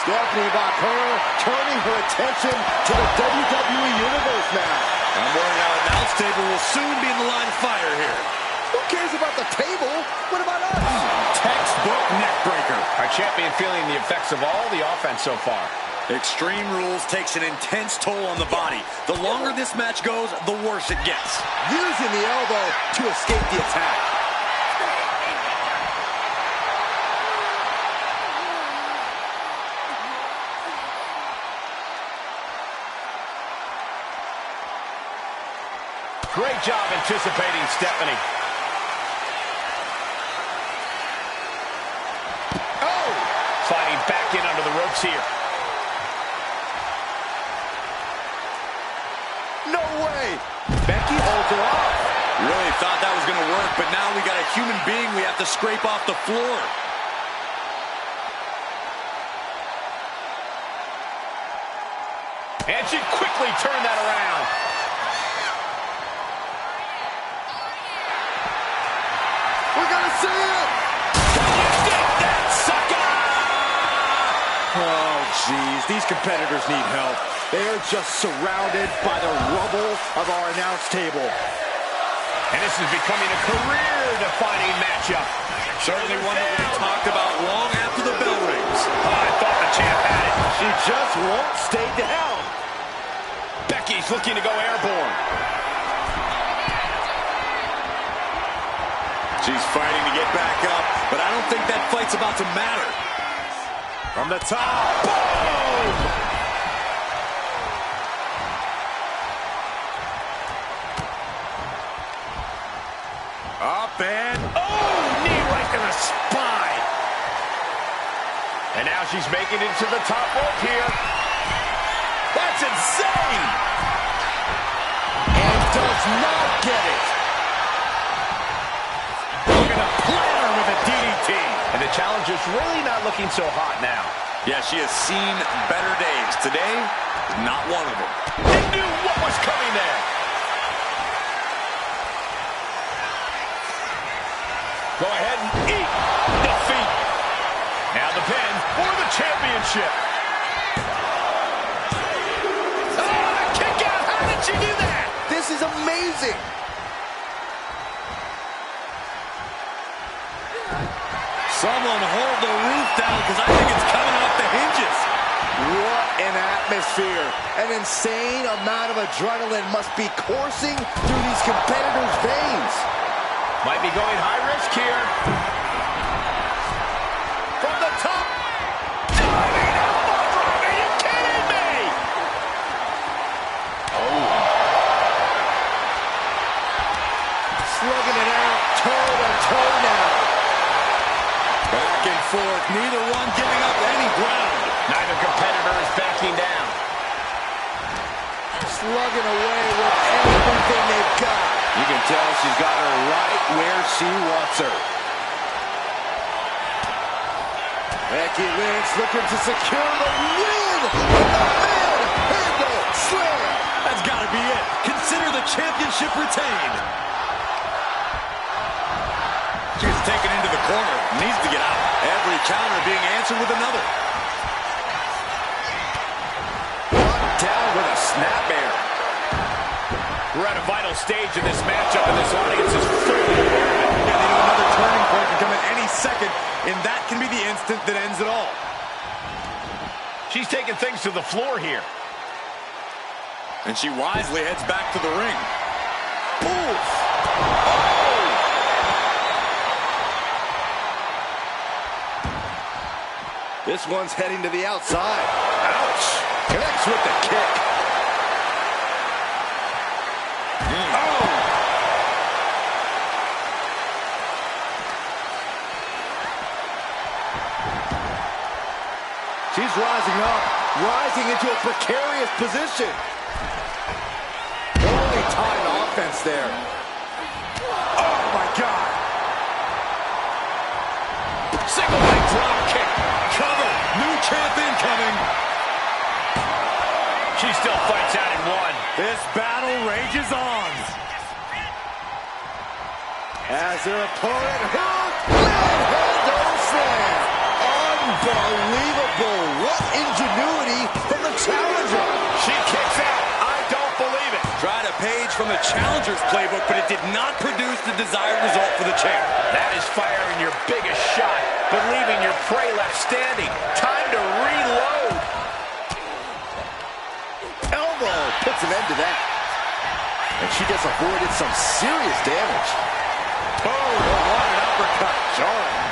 Stephanie Vaquer turning her attention to the WWE Universe now. I'm worried our announce table will soon be in the line of fire here. Who cares about the table? What about us? Textbook neckbreaker. Our champion feeling the effects of all the offense so far. Extreme Rules takes an intense toll on the body. The longer this match goes, the worse it gets. Using the elbow to escape the attack. Great job anticipating Stephanie. Oh! Sliding back in under the ropes here. No way! Becky holds her off. Really thought that was going to work, but now we got a human being we have to scrape off the floor. And she quickly turned that around. We're gonna see it! You did that, sucker! Oh, geez. These competitors need help. They are just surrounded by the rubble of our announce table. And this is becoming a career-defining matchup. Certainly one that we talked about long after the bell rings. I thought the just won't stay down. Becky's looking to go airborne. She's fighting to get back up, but I don't think that fight's about to matter. From the top. Boom! Up and... Oh, knee right to the spine. And now she's making it to the top rope here. That's insane. And does not get it. Looking to plant her with a DDT. And the challenger's really not looking so hot now. Yeah, she has seen better days. Today, not one of them. They knew what was coming there. Go ahead and eat defeat. Now the pin for the championship. Oh, kick out. How did she do that? This is amazing. Someone hold the roof down, because I think it's coming off the hinges. What an atmosphere. An insane amount of adrenaline must be coursing through these competitors' veins. Might be going high risk here. From the top. Diving elbow drop. Are you kidding me? Oh. Slugging it out toe to toe now. Back and forth, neither one giving up any ground. Neither competitor is backing down. Slugging away with everything they've got. You can tell she's got her right where she wants her. Becky Lynch looking to secure the win with the manhandle slam. That's got to be it. Consider the championship retained. She's taken into the corner. Needs to get out. Every counter being answered with another. Brought down with a snapmare. We're at a vital stage in this matchup, and this audience is fully aware of it. Yeah, they know another turning point can come at any second, and that can be the instant that ends it all. She's taking things to the floor here. And she wisely heads back to the ring. Oof. This one's heading to the outside. Ouch. Connects with the kick. Oh. She's rising up, rising into a precarious position. Holy timed offense there. Oh my God. Single leg drop kick. Cover. New champ incoming. She still fights out in one. This battle rages on. As their opponent hooked, manhandle slam. Unbelievable. What ingenuity from the challenger. She kicks out. I don't believe it. Tried a page from the challenger's playbook, but it did not produce the desired result for the champ. That is firing your biggest shot, but leaving your prey left standing. Time to reload. Elbow puts an end to that. And she just avoided some serious damage. Oh, what an uppercut. Jarring.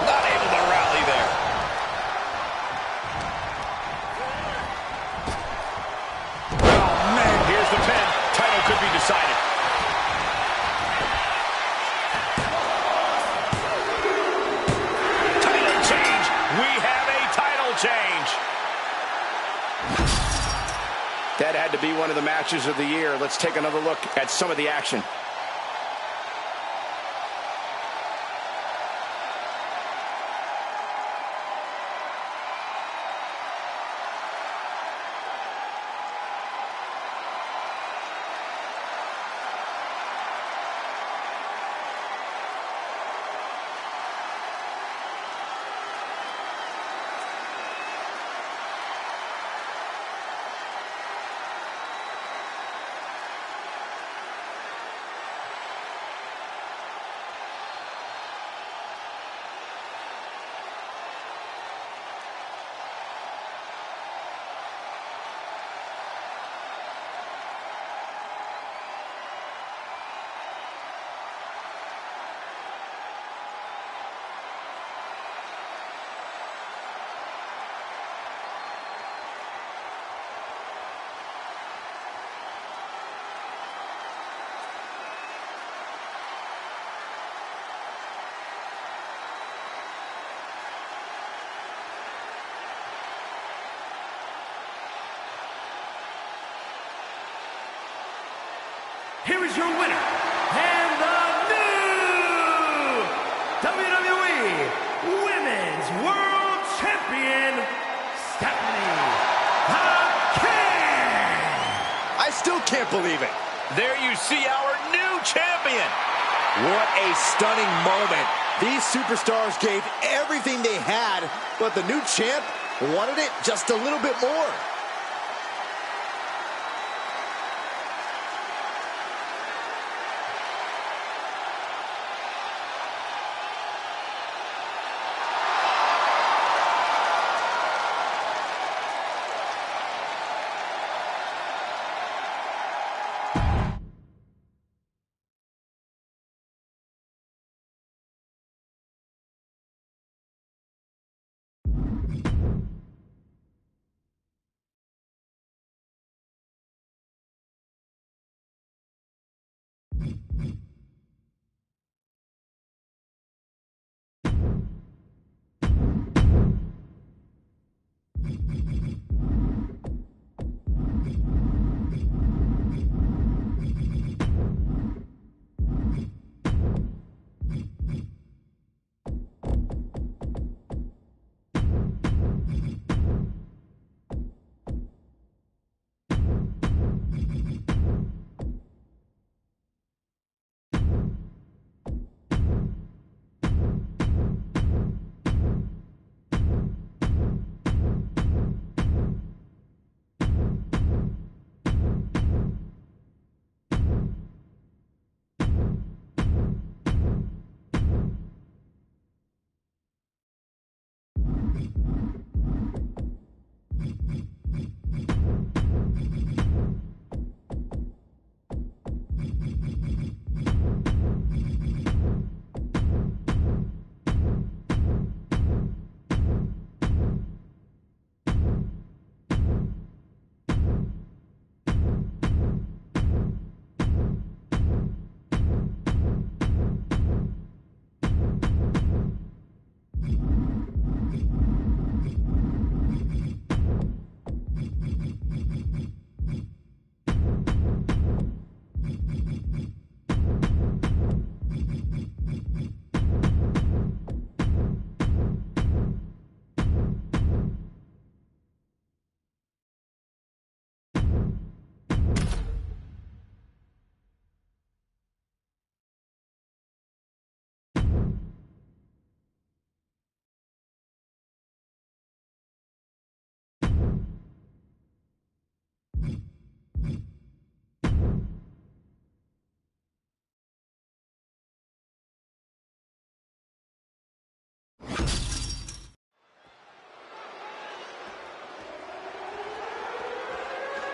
Not able to rally there. Oh, man. Here's the pin. Title could be decided. Title change. We have a title change. That had to be one of the matches of the year. Let's take another look at some of the action. here is your winner, and the new WWE Women's World Champion, Stephanie the King. I still can't believe it. There you see our new champion. What a stunning moment. These superstars gave everything they had, but the new champ wanted it just a little bit more.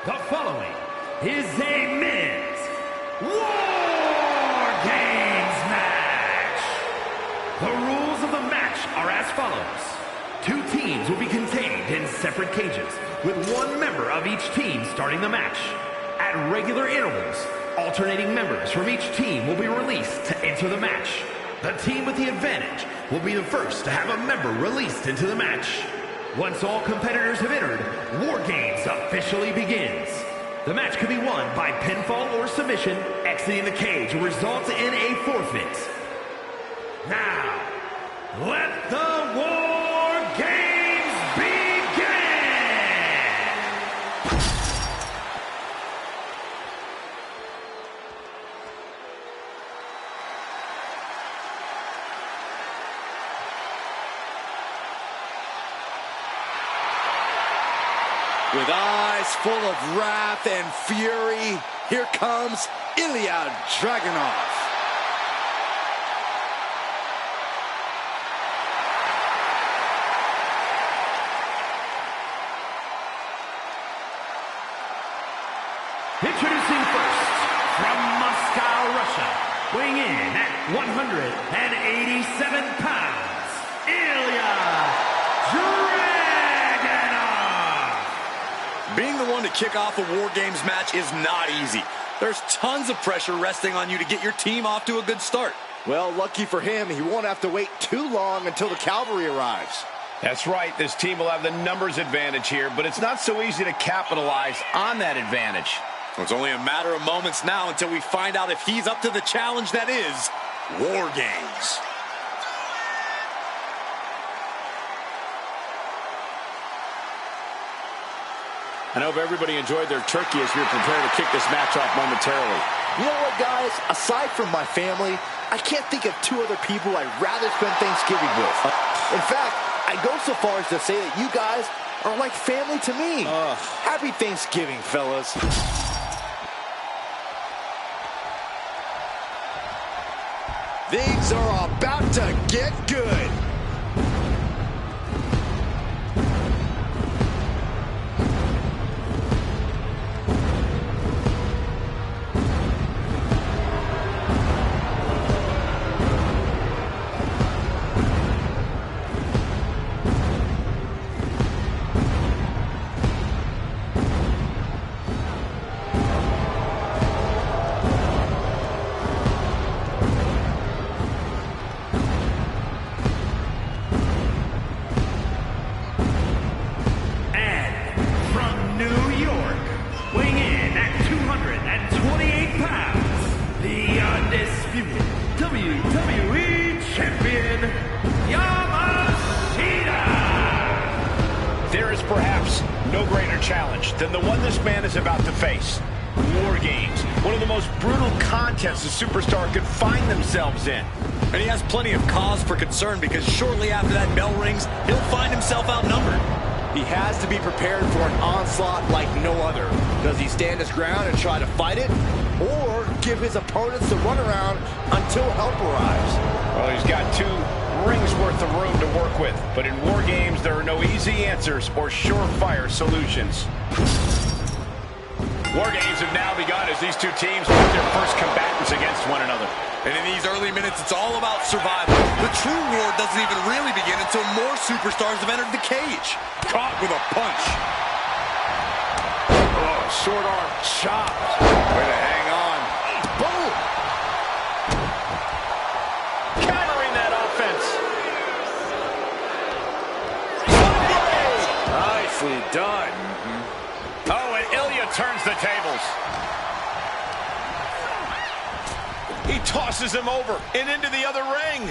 The following is a men's Wargames match. The rules of the match are as follows. 2 teams will be contained in separate cages, with 1 member of each team starting the match. At regular intervals, alternating members from each team will be released to enter the match. The team with the advantage will be the first to have a member released into the match. Once all competitors have entered, Wargames officially begins. The match can be won by pinfall or submission. Exiting the cage will result in a forfeit. Now, let the Wargames begin! With eyes full of wrath and fury, here comes Ilya Dragunov. Introducing first, from Moscow, Russia, weighing in at 187 pounds, Ilya Dragunov. Being the one to kick off a War Games match is not easy. There's tons of pressure resting on you to get your team off to a good start. Well, lucky for him, he won't have to wait too long until the cavalry arrives. That's right. This team will have the numbers advantage here, but it's not so easy to capitalize on that advantage. It's only a matter of moments now until we find out if he's up to the challenge that is War Games. I hope everybody enjoyed their turkey as we prepare to kick this match off momentarily. You know what, guys? Aside from my family, I can't think of two other people I'd rather spend Thanksgiving with. In fact, I'd go so far as to say that you guys are like family to me. Happy Thanksgiving, fellas. Things are about to get good. WWE Champion, Yamashita! There is perhaps no greater challenge than the one this man is about to face. War Games, one of the most brutal contests a superstar could find themselves in. And he has plenty of cause for concern because shortly after that bell rings, he'll find himself outnumbered. He has to be prepared for an onslaught like no other. Does he stand his ground and try to fight it? Or give his opponents the runaround until help arrives? Well, he's got 2 rings worth of room to work with. But in War Games, there are no easy answers or surefire solutions. War Games have now begun as these 2 teams put their first combatants against one another. And in these early minutes, it's all about survival. The true war doesn't even really begin until more superstars have entered the cage. Caught with a punch. Oh, short arm chop. Way to hang on. Boom! Countering that offense. Nicely done. Oh, and Ilya turns the tables. He tosses him over and into the other ring.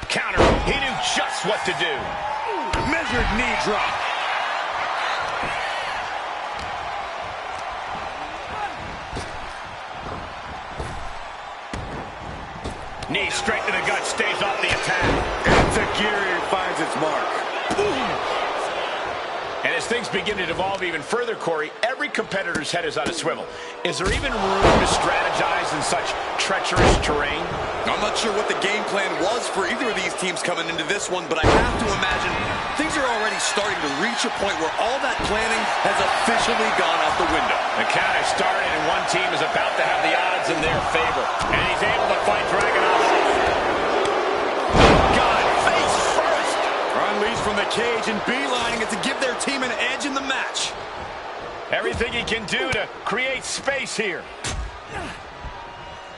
Counter. He knew just what to do. Measured knee drop. Knee straight to the gut, stays off the attack. And Takiri finds its mark. And as things begin to devolve even further, Corey, every competitor's head is on a swivel. Is there even room to strategize in such treacherous terrain? I'm not sure what the game plan was for either of these teams coming into this one, but I have to imagine things are already starting to reach a point where all that planning has officially gone out the window. The count has started, and one team is about to have the odds in their favor. And he's able to fight Dragunov. God, face first! Unleashed from the cage and beelining it to give their team an edge in the match. Everything he can do to create space here.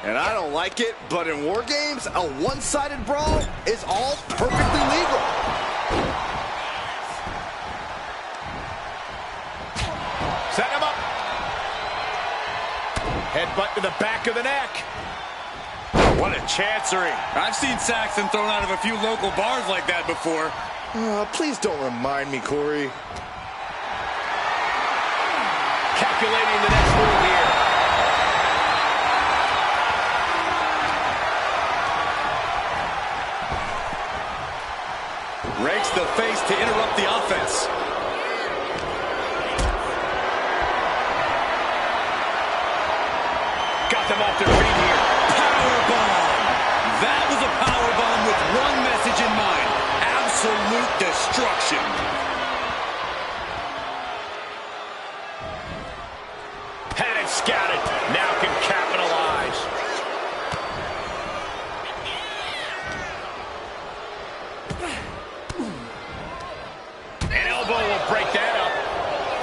And I don't like it, but in War Games, a one-sided brawl is all perfectly legal. Set him up. Headbutt to the back of the neck. What a chancery. I've seen Saxon thrown out of a few local bars like that before. Please don't remind me, Corey. Calculating the next move here. Rakes the face to interrupt the offense. Got them off their feet here. Powerbomb. That was a powerbomb with one message in mind. Absolute destruction. Had it scouted. Now can capitalize. An elbow will break that up.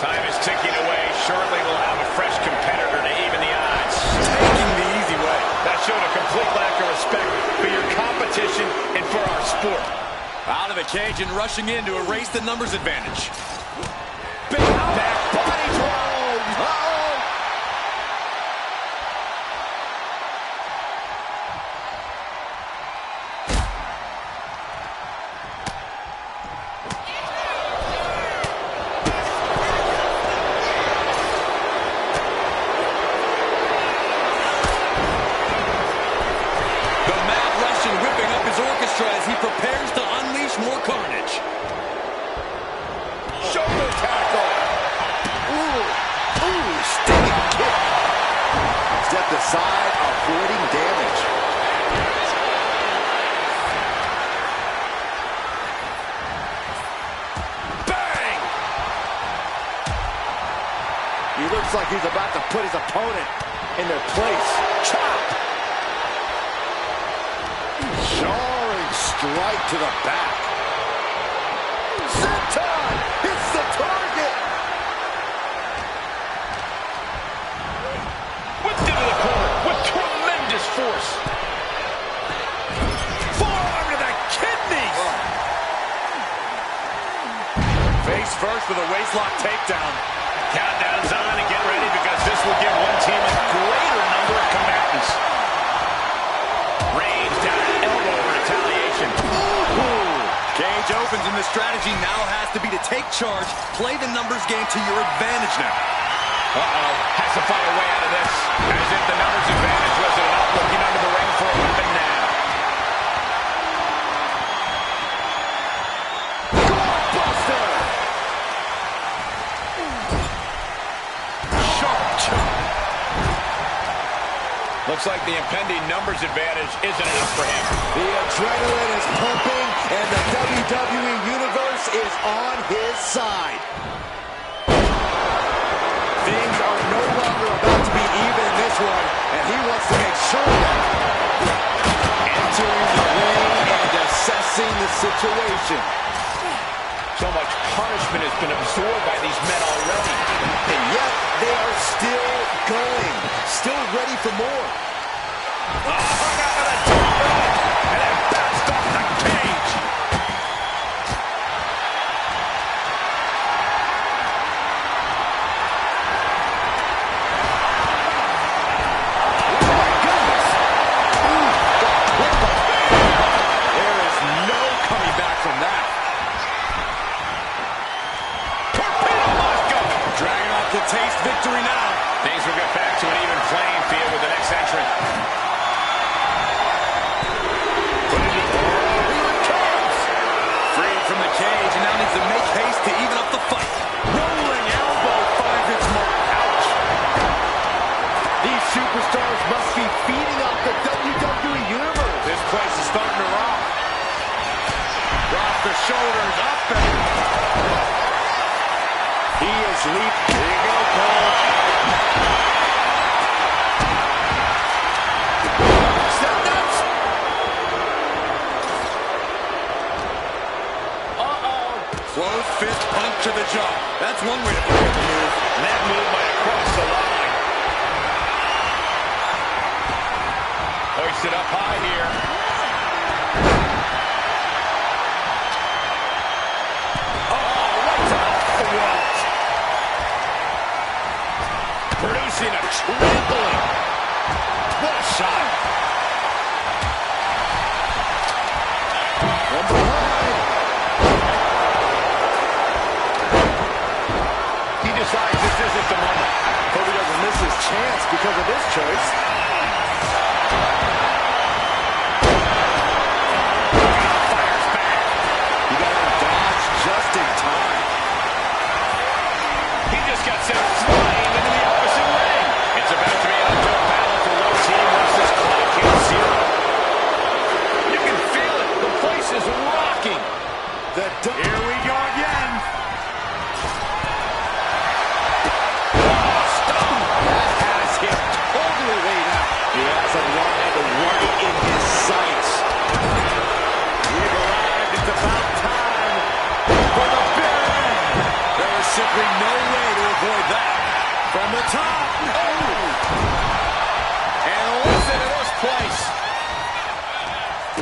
Time is ticking away. Shortly we'll have a fresh competitor to even the odds. Taking the easy way. That showed a complete lack of respect for your competition and for our sport. Out of the cage and rushing in to erase the numbers advantage. Big back body drop. Uh-oh. As he prepares to unleash more carnage. Shoulder tackle. Ooh, stinging kick. Stepped aside, avoiding damage. Bang! He looks like he's about to put his opponent in their place. Chop! Strike to the back. Senton hits the target. Whipped into the corner with tremendous force. Forearm to the kidneys. Face first with a waistlock takedown. Countdown's on and get ready because this will give one team a greater number of combatants. Range down, elbow retaliation. Cage opens and the strategy now has to be to take charge, play the numbers game to your advantage now. Uh-oh, has to find a way out of this. As if the numbers advantage wasn't enough, looking under the ring for a weapon now. Buster! Sharp chop. Looks like the impending numbers advantage isn't enough for him. The adrenaline is pumping, and the WWE Universe is on his side. Things are no longer about to be even in this one, and he wants to make sure that entering the ring and assessing the situation. So much punishment has been absorbed by these men already. And yet, they are still going, still ready for more. Hung out to the top rope, and it bounced off the cage. Oh my goodness! There is no coming back from that. Torpedo Moscow! Dragunov can taste victory now. Things will get back to an even playing field with the next entrant. Freed from the cage and now needs to make haste to even up the fight. Rolling elbow finds its mark. Ouch. These superstars must be feeding off the WWE Universe. This place is starting to rock. Drop the shoulders up and He is leaped. Here you go, Cole. Step nuts. closed fist punch to the jaw. That's one way to break the move. And that move might have crossed the line. Hoisted up high here. Producing a trampling. What a shot. From behind. He decides this isn't the moment. Hope he doesn't miss his chance because of this choice. Fires back. You gotta dodge just in time. He just got sent flying into the opposite ring. It's about to be an uphill battle for one team once this clock hits zero. You can feel it. The place is rocking. Here we go again. That has him totally laid out. He has a line right in his sights. We've arrived. It's about time for the big end. There is simply no way to avoid that. From the top. And listen to this place.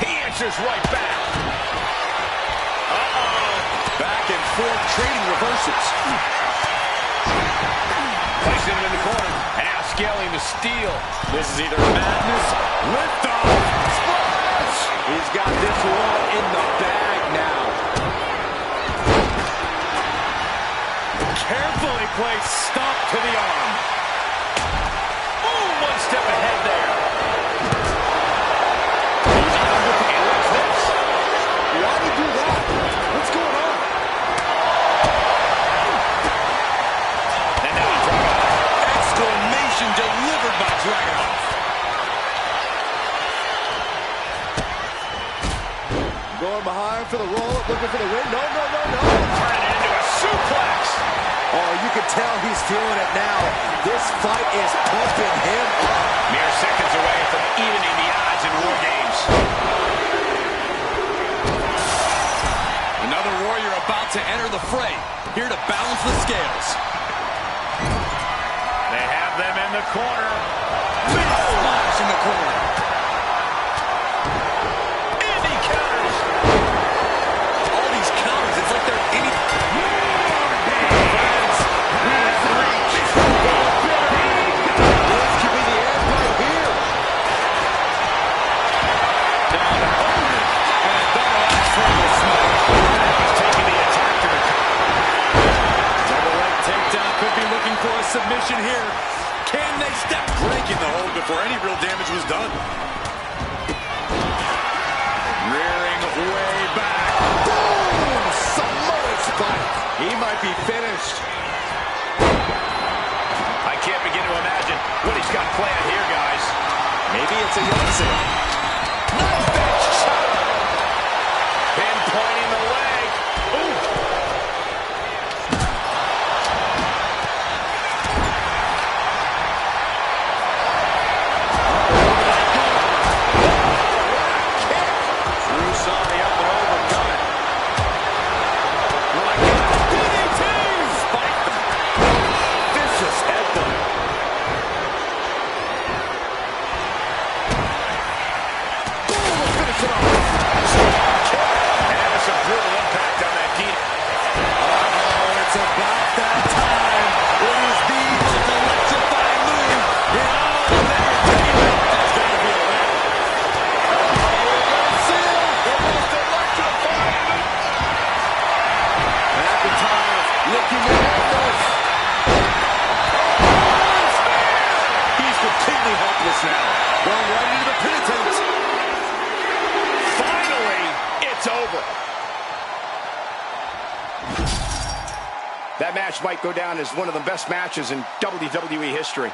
He answers right back. Back and forth, trading reversals. Placing him in the corner. And now scaling the steal. This is either madness, liftoff, splash! He's got this one in the bag now. Carefully placed stomp to the arm. Oh, one step ahead there. And what's this? Why'd he do that? What's going on? And now Dragunov. Exclamation delivered by Dragunov. Going behind for the roll, looking for the win. No. Turning it into a suplex. Oh, you can tell he's feeling it now. This fight is pumping him up. Mere seconds away from evening the odds in War Games. Another warrior about to enter the fray. Here to balance the scales. They have them in the corner. Big splash in the corner. And he counters. All these counters, it's like they're any... Submission here. Can they step? Breaking the hold before any real damage was done. Rearing way back. Boom! Samoan spike. He might be finished. I can't begin to imagine what he's got planned here, guys. Maybe it's a Yonsei. Nice bench shot. Pinpointing the leg. Ooh. That match might go down as one of the best matches in WWE history.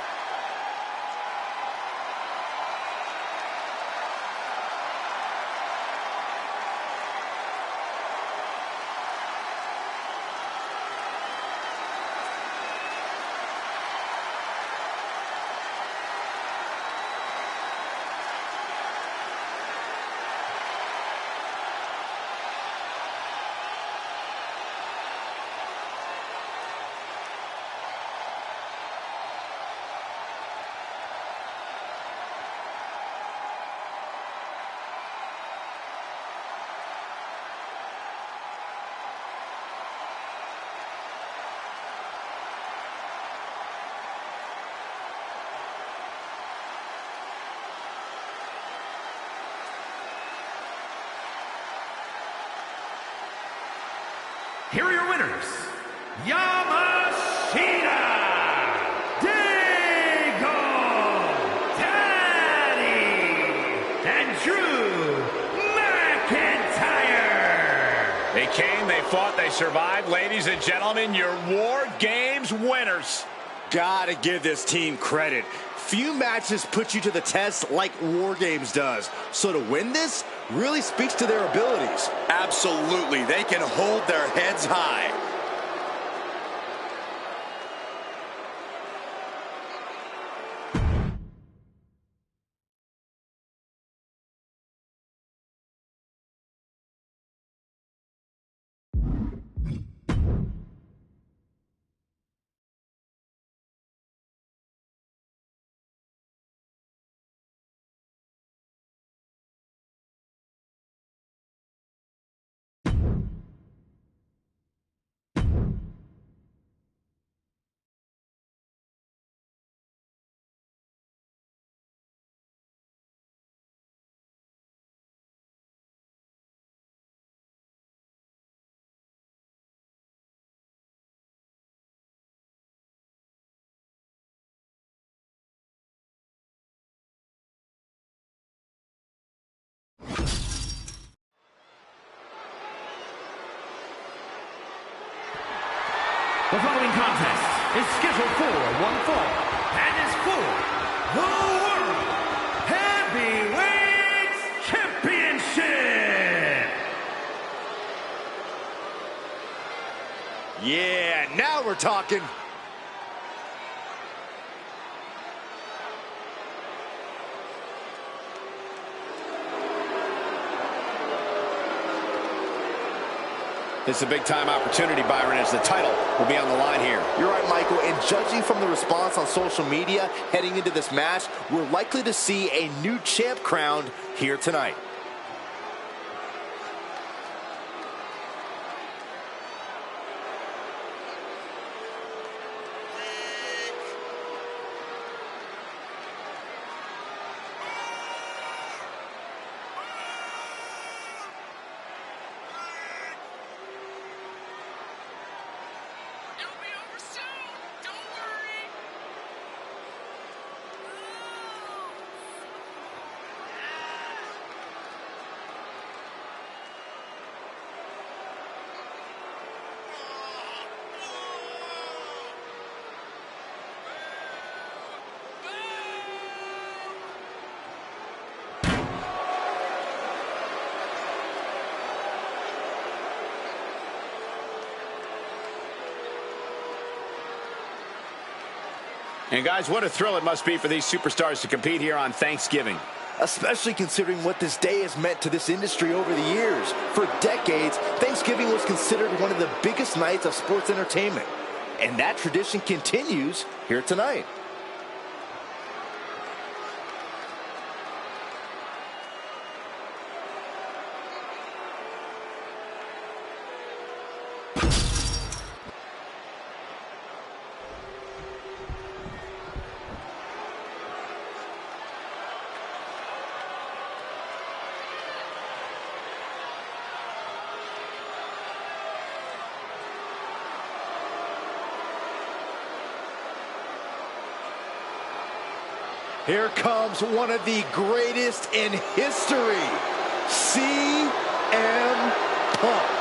Here are your winners, Yamashita, Dago, Daddy, and Drew McIntyre. They came, they fought, they survived. Ladies and gentlemen, your War Games winners. Gotta give this team credit. Few matches put you to the test like War Games does. So to win this really speaks to their abilities. Absolutely. They can hold their heads high. The following contest is scheduled for one fall and is for the World Heavyweight Championship. Yeah, now we're talking. This is a big-time opportunity, Byron, as the title will be on the line here. You're right, Michael, and judging from the response on social media heading into this match, we're likely to see a new champ crowned here tonight. And guys, what a thrill it must be for these superstars to compete here on Thanksgiving. Especially considering what this day has meant to this industry over the years. For decades, Thanksgiving was considered one of the biggest nights of sports entertainment. And that tradition continues here tonight. Here comes one of the greatest in history, CM Punk.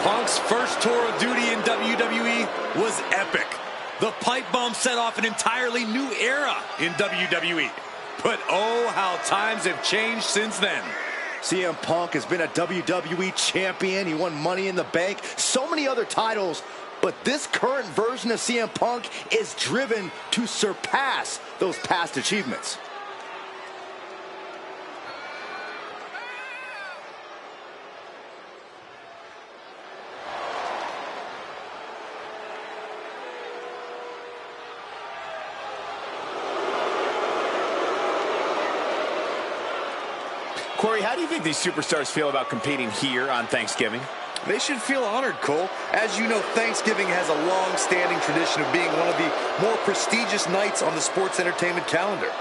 Punk's first tour of duty in WWE was epic. The pipe bomb set off an entirely new era in WWE. But oh, how times have changed since then. CM Punk has been a WWE champion. He won Money in the Bank, so many other titles. But this current version of CM Punk is driven to surpass those past achievements. Corey, how do you think these superstars feel about competing here on Thanksgiving? They should feel honored, Cole. As you know, Thanksgiving has a long-standing tradition of being one of the more prestigious nights on the sports entertainment calendar.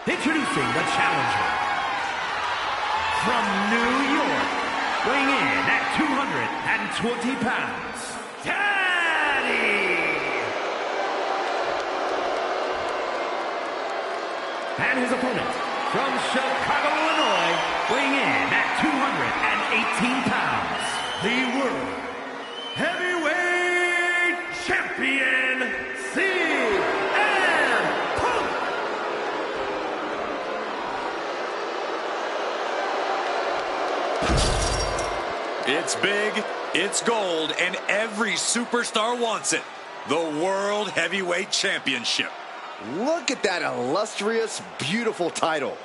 Introducing the challenger from New York, weighing in at 220 pounds, Daddy! And his opponent from Chicago, Illinois, weighing in at 218 pounds, the World Heavyweight Champion, CM Punk! It's big, it's gold, and every superstar wants it. The World Heavyweight Championship. Look at that illustrious, beautiful title.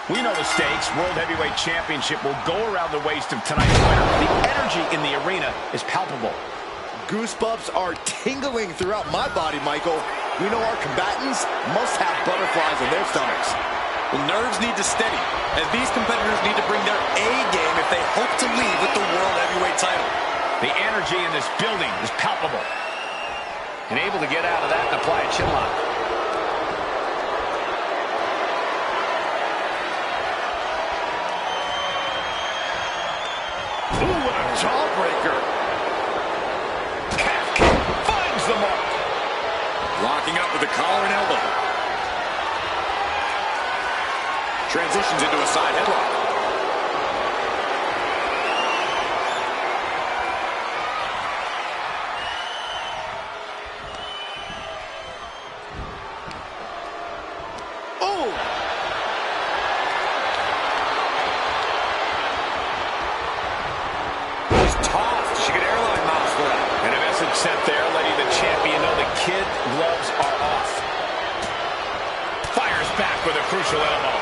We know the stakes. World Heavyweight Championship will go around the waist of tonight's winner. The energy in the arena is palpable. Goosebumps are tingling throughout my body, Michael. We know our combatants must have butterflies in their stomachs. Well, nerves need to steady, as these competitors need to bring their A game if they hope to leave with the World Heavyweight title. The energy in this building is palpable. And able to get out of that and apply a chin lock. Ooh, what a jawbreaker. Calf kick finds the mark. Locking up with the collar and elbow. Transitions into a side headlock. Oh! He's tossed. She could airline miles for that. And a message sent there, letting the champion know the kid gloves are off. Fires back with a crucial elbow.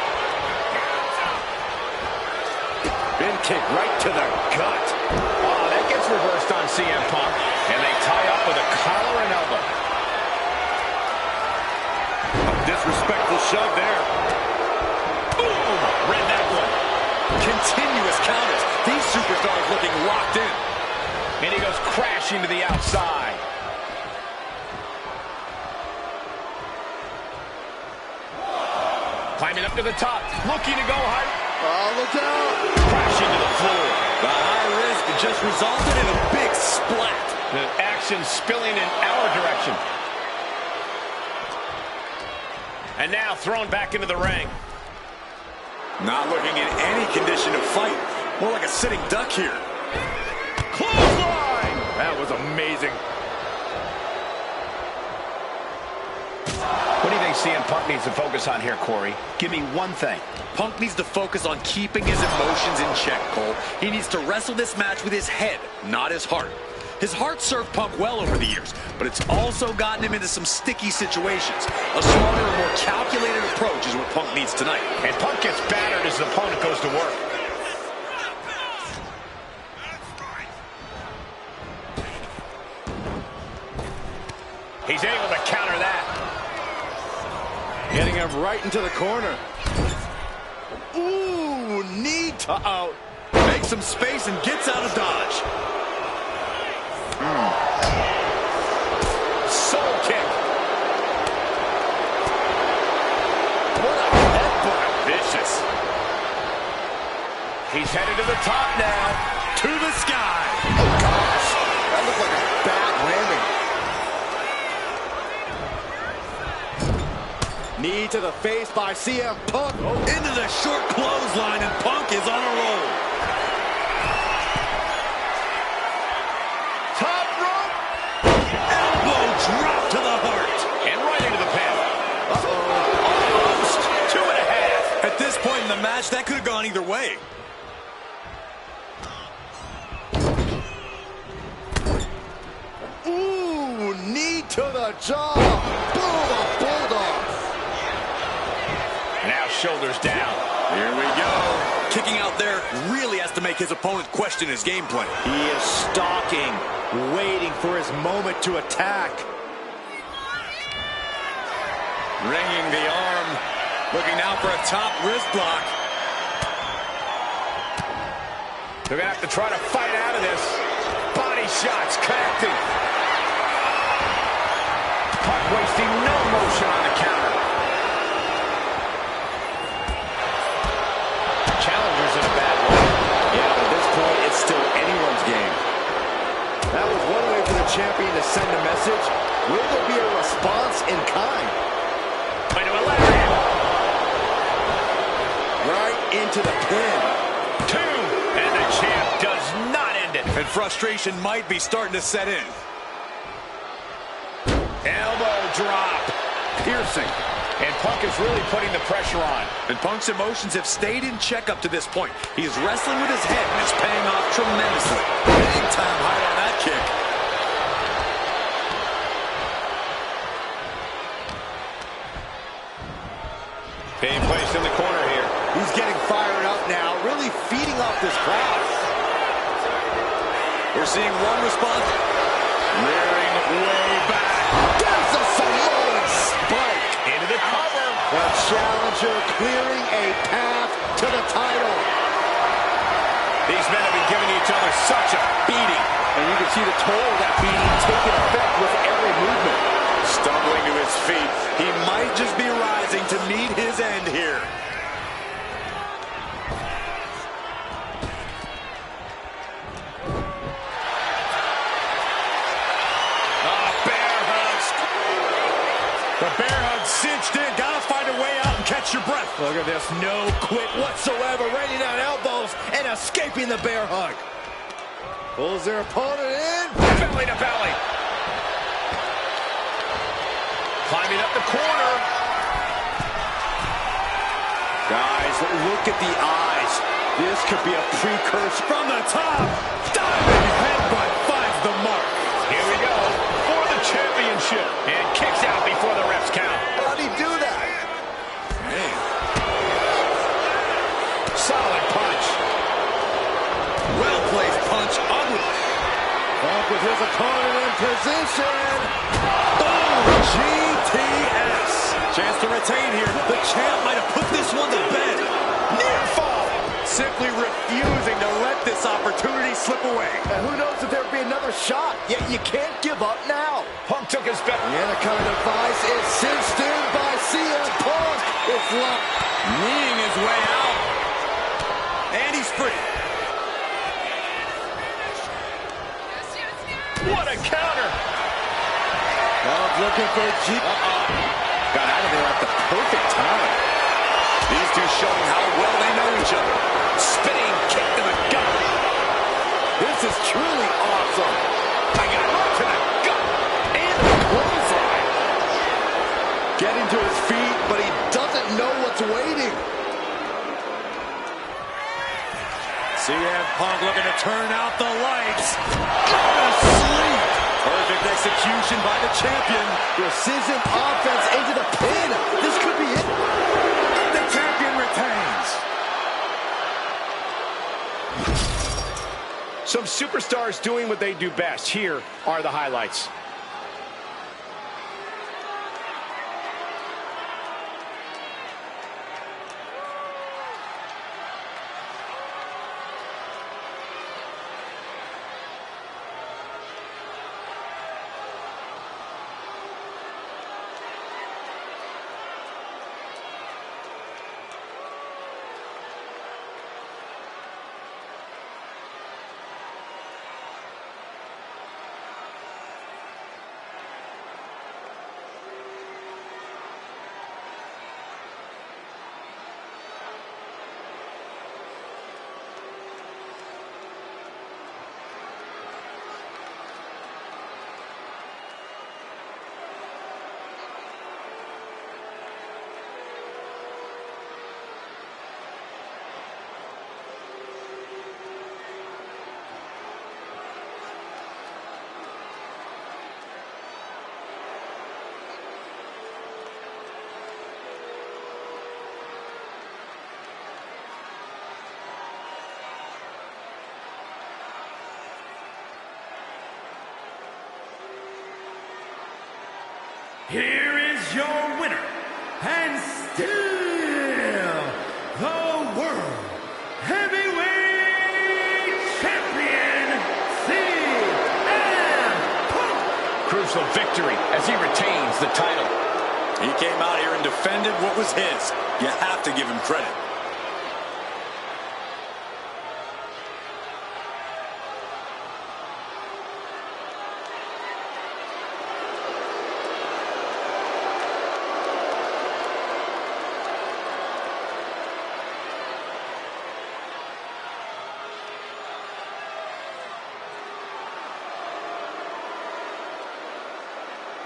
Bin kick right to the gut. Oh, that gets reversed on CM Punk. And they tie up with a collar and elbow. A disrespectful shove there. Boom! Read that one. Continuous counters. These superstars looking locked in. And he goes crashing to the outside. Climbing up to the top. Looking to go high. Oh, look out. Crashing to the floor. The high risk just resulted in a big splat. The action spilling in our direction. And now thrown back into the ring. Not looking in any condition to fight. More like a sitting duck here. Clothesline! That was amazing. What do you think CM Punk needs to focus on here, Corey? Give me one thing. Punk needs to focus on keeping his emotions in check, Cole. He needs to wrestle this match with his head, not his heart. His heart served Punk well over the years, but it's also gotten him into some sticky situations. A smarter and more calculated approach is what Punk needs tonight. And Punk gets battered as his opponent goes to work. He's able to counter that. Getting him right into the corner. Ooh, knee to out. Makes some space and gets out of dodge. Soul kick. What a headbutt. Vicious. He's headed to the top now. To the sky. Oh, gosh. That looked like a bad landing. Knee to the face by CM Punk. Oh. Into the short clothesline, and Punk is on a roll. Top rope. Elbow drop to the heart. And right into the pin. Almost 2.5. At this point in the match, that could have gone either way. Ooh, knee to the jaw. Boom, a bulldog. Now shoulders down. Here we go. Kicking out there really has to make his opponent question his game plan. He is stalking, waiting for his moment to attack. Ringing the arm. Looking now for a top wrist block. They're going to have to try to fight out of this. Body shots connecting. Punk wasting no motion on the counter. Challenger's in a bad way. Yeah, at this point, it's still anyone's game. That was one way for the champion to send a message. Will there be a response in kind? Into a lariat. Right into the pin. 2. And the champ does not end it. And frustration might be starting to set in. Elbow drop. Piercing. And Punk is really putting the pressure on. And Punk's emotions have stayed in check up to this point. He is wrestling with his head, and it's paying off tremendously. Big time height on that kick. Being placed in the corner here. He's getting fired up now, really feeding off this crowd. We're seeing one response. Rearing way back. There's a Samoan spike. Into the cover. The challenger clearing a path to the title. These men have been giving each other such a beating. And you can see the toll of that beating taking effect with every movement. Stumbling to his feet. He might just be rising to meet his end here. The bear hug cinched in. Gotta find a way out and catch your breath. Look at this. No quit whatsoever. Raining down elbows and escaping the bear hug. Pulls their opponent in. Belly to belly. Climbing up the corner. Guys, look at the eyes. This could be a precursor from the top. Diving headbutt finds the mark. Here we go for the championship. And kicks out before the refs count. How'd he do that? Hey. Solid punch. Well-placed punch. Ugly. Funk with his opponent in position. Boom! GTS. Chance to retain here. The champ might have put this one to bed. Near fall. Simply refusing to let this opportunity slip away. And who knows if there'll be another shot. Yet you can't give up now. Punk took his bet. The Anaconda device is cinched in by CM Punk. It's locked. Kneeing his way out. And he's free. What a counter. Punk looking for Got out of there at the perfect time. These two showing how well they know each other. Spinning kick to the gut. This is truly awesome. I got right to the gut. And the clothesline. Getting to his feet, but he doesn't know what's waiting. CM Punk looking to turn out the lights. Go to sleep. Perfect execution by the champion. Precision offense into the pin. This could be it. The champion retains. Some superstars doing what they do best. Here are the highlights. Here is your winner, and still the World Heavyweight Champion, CM Punk. Crucial victory as he retains the title. He came out here and defended what was his. You have to give him credit.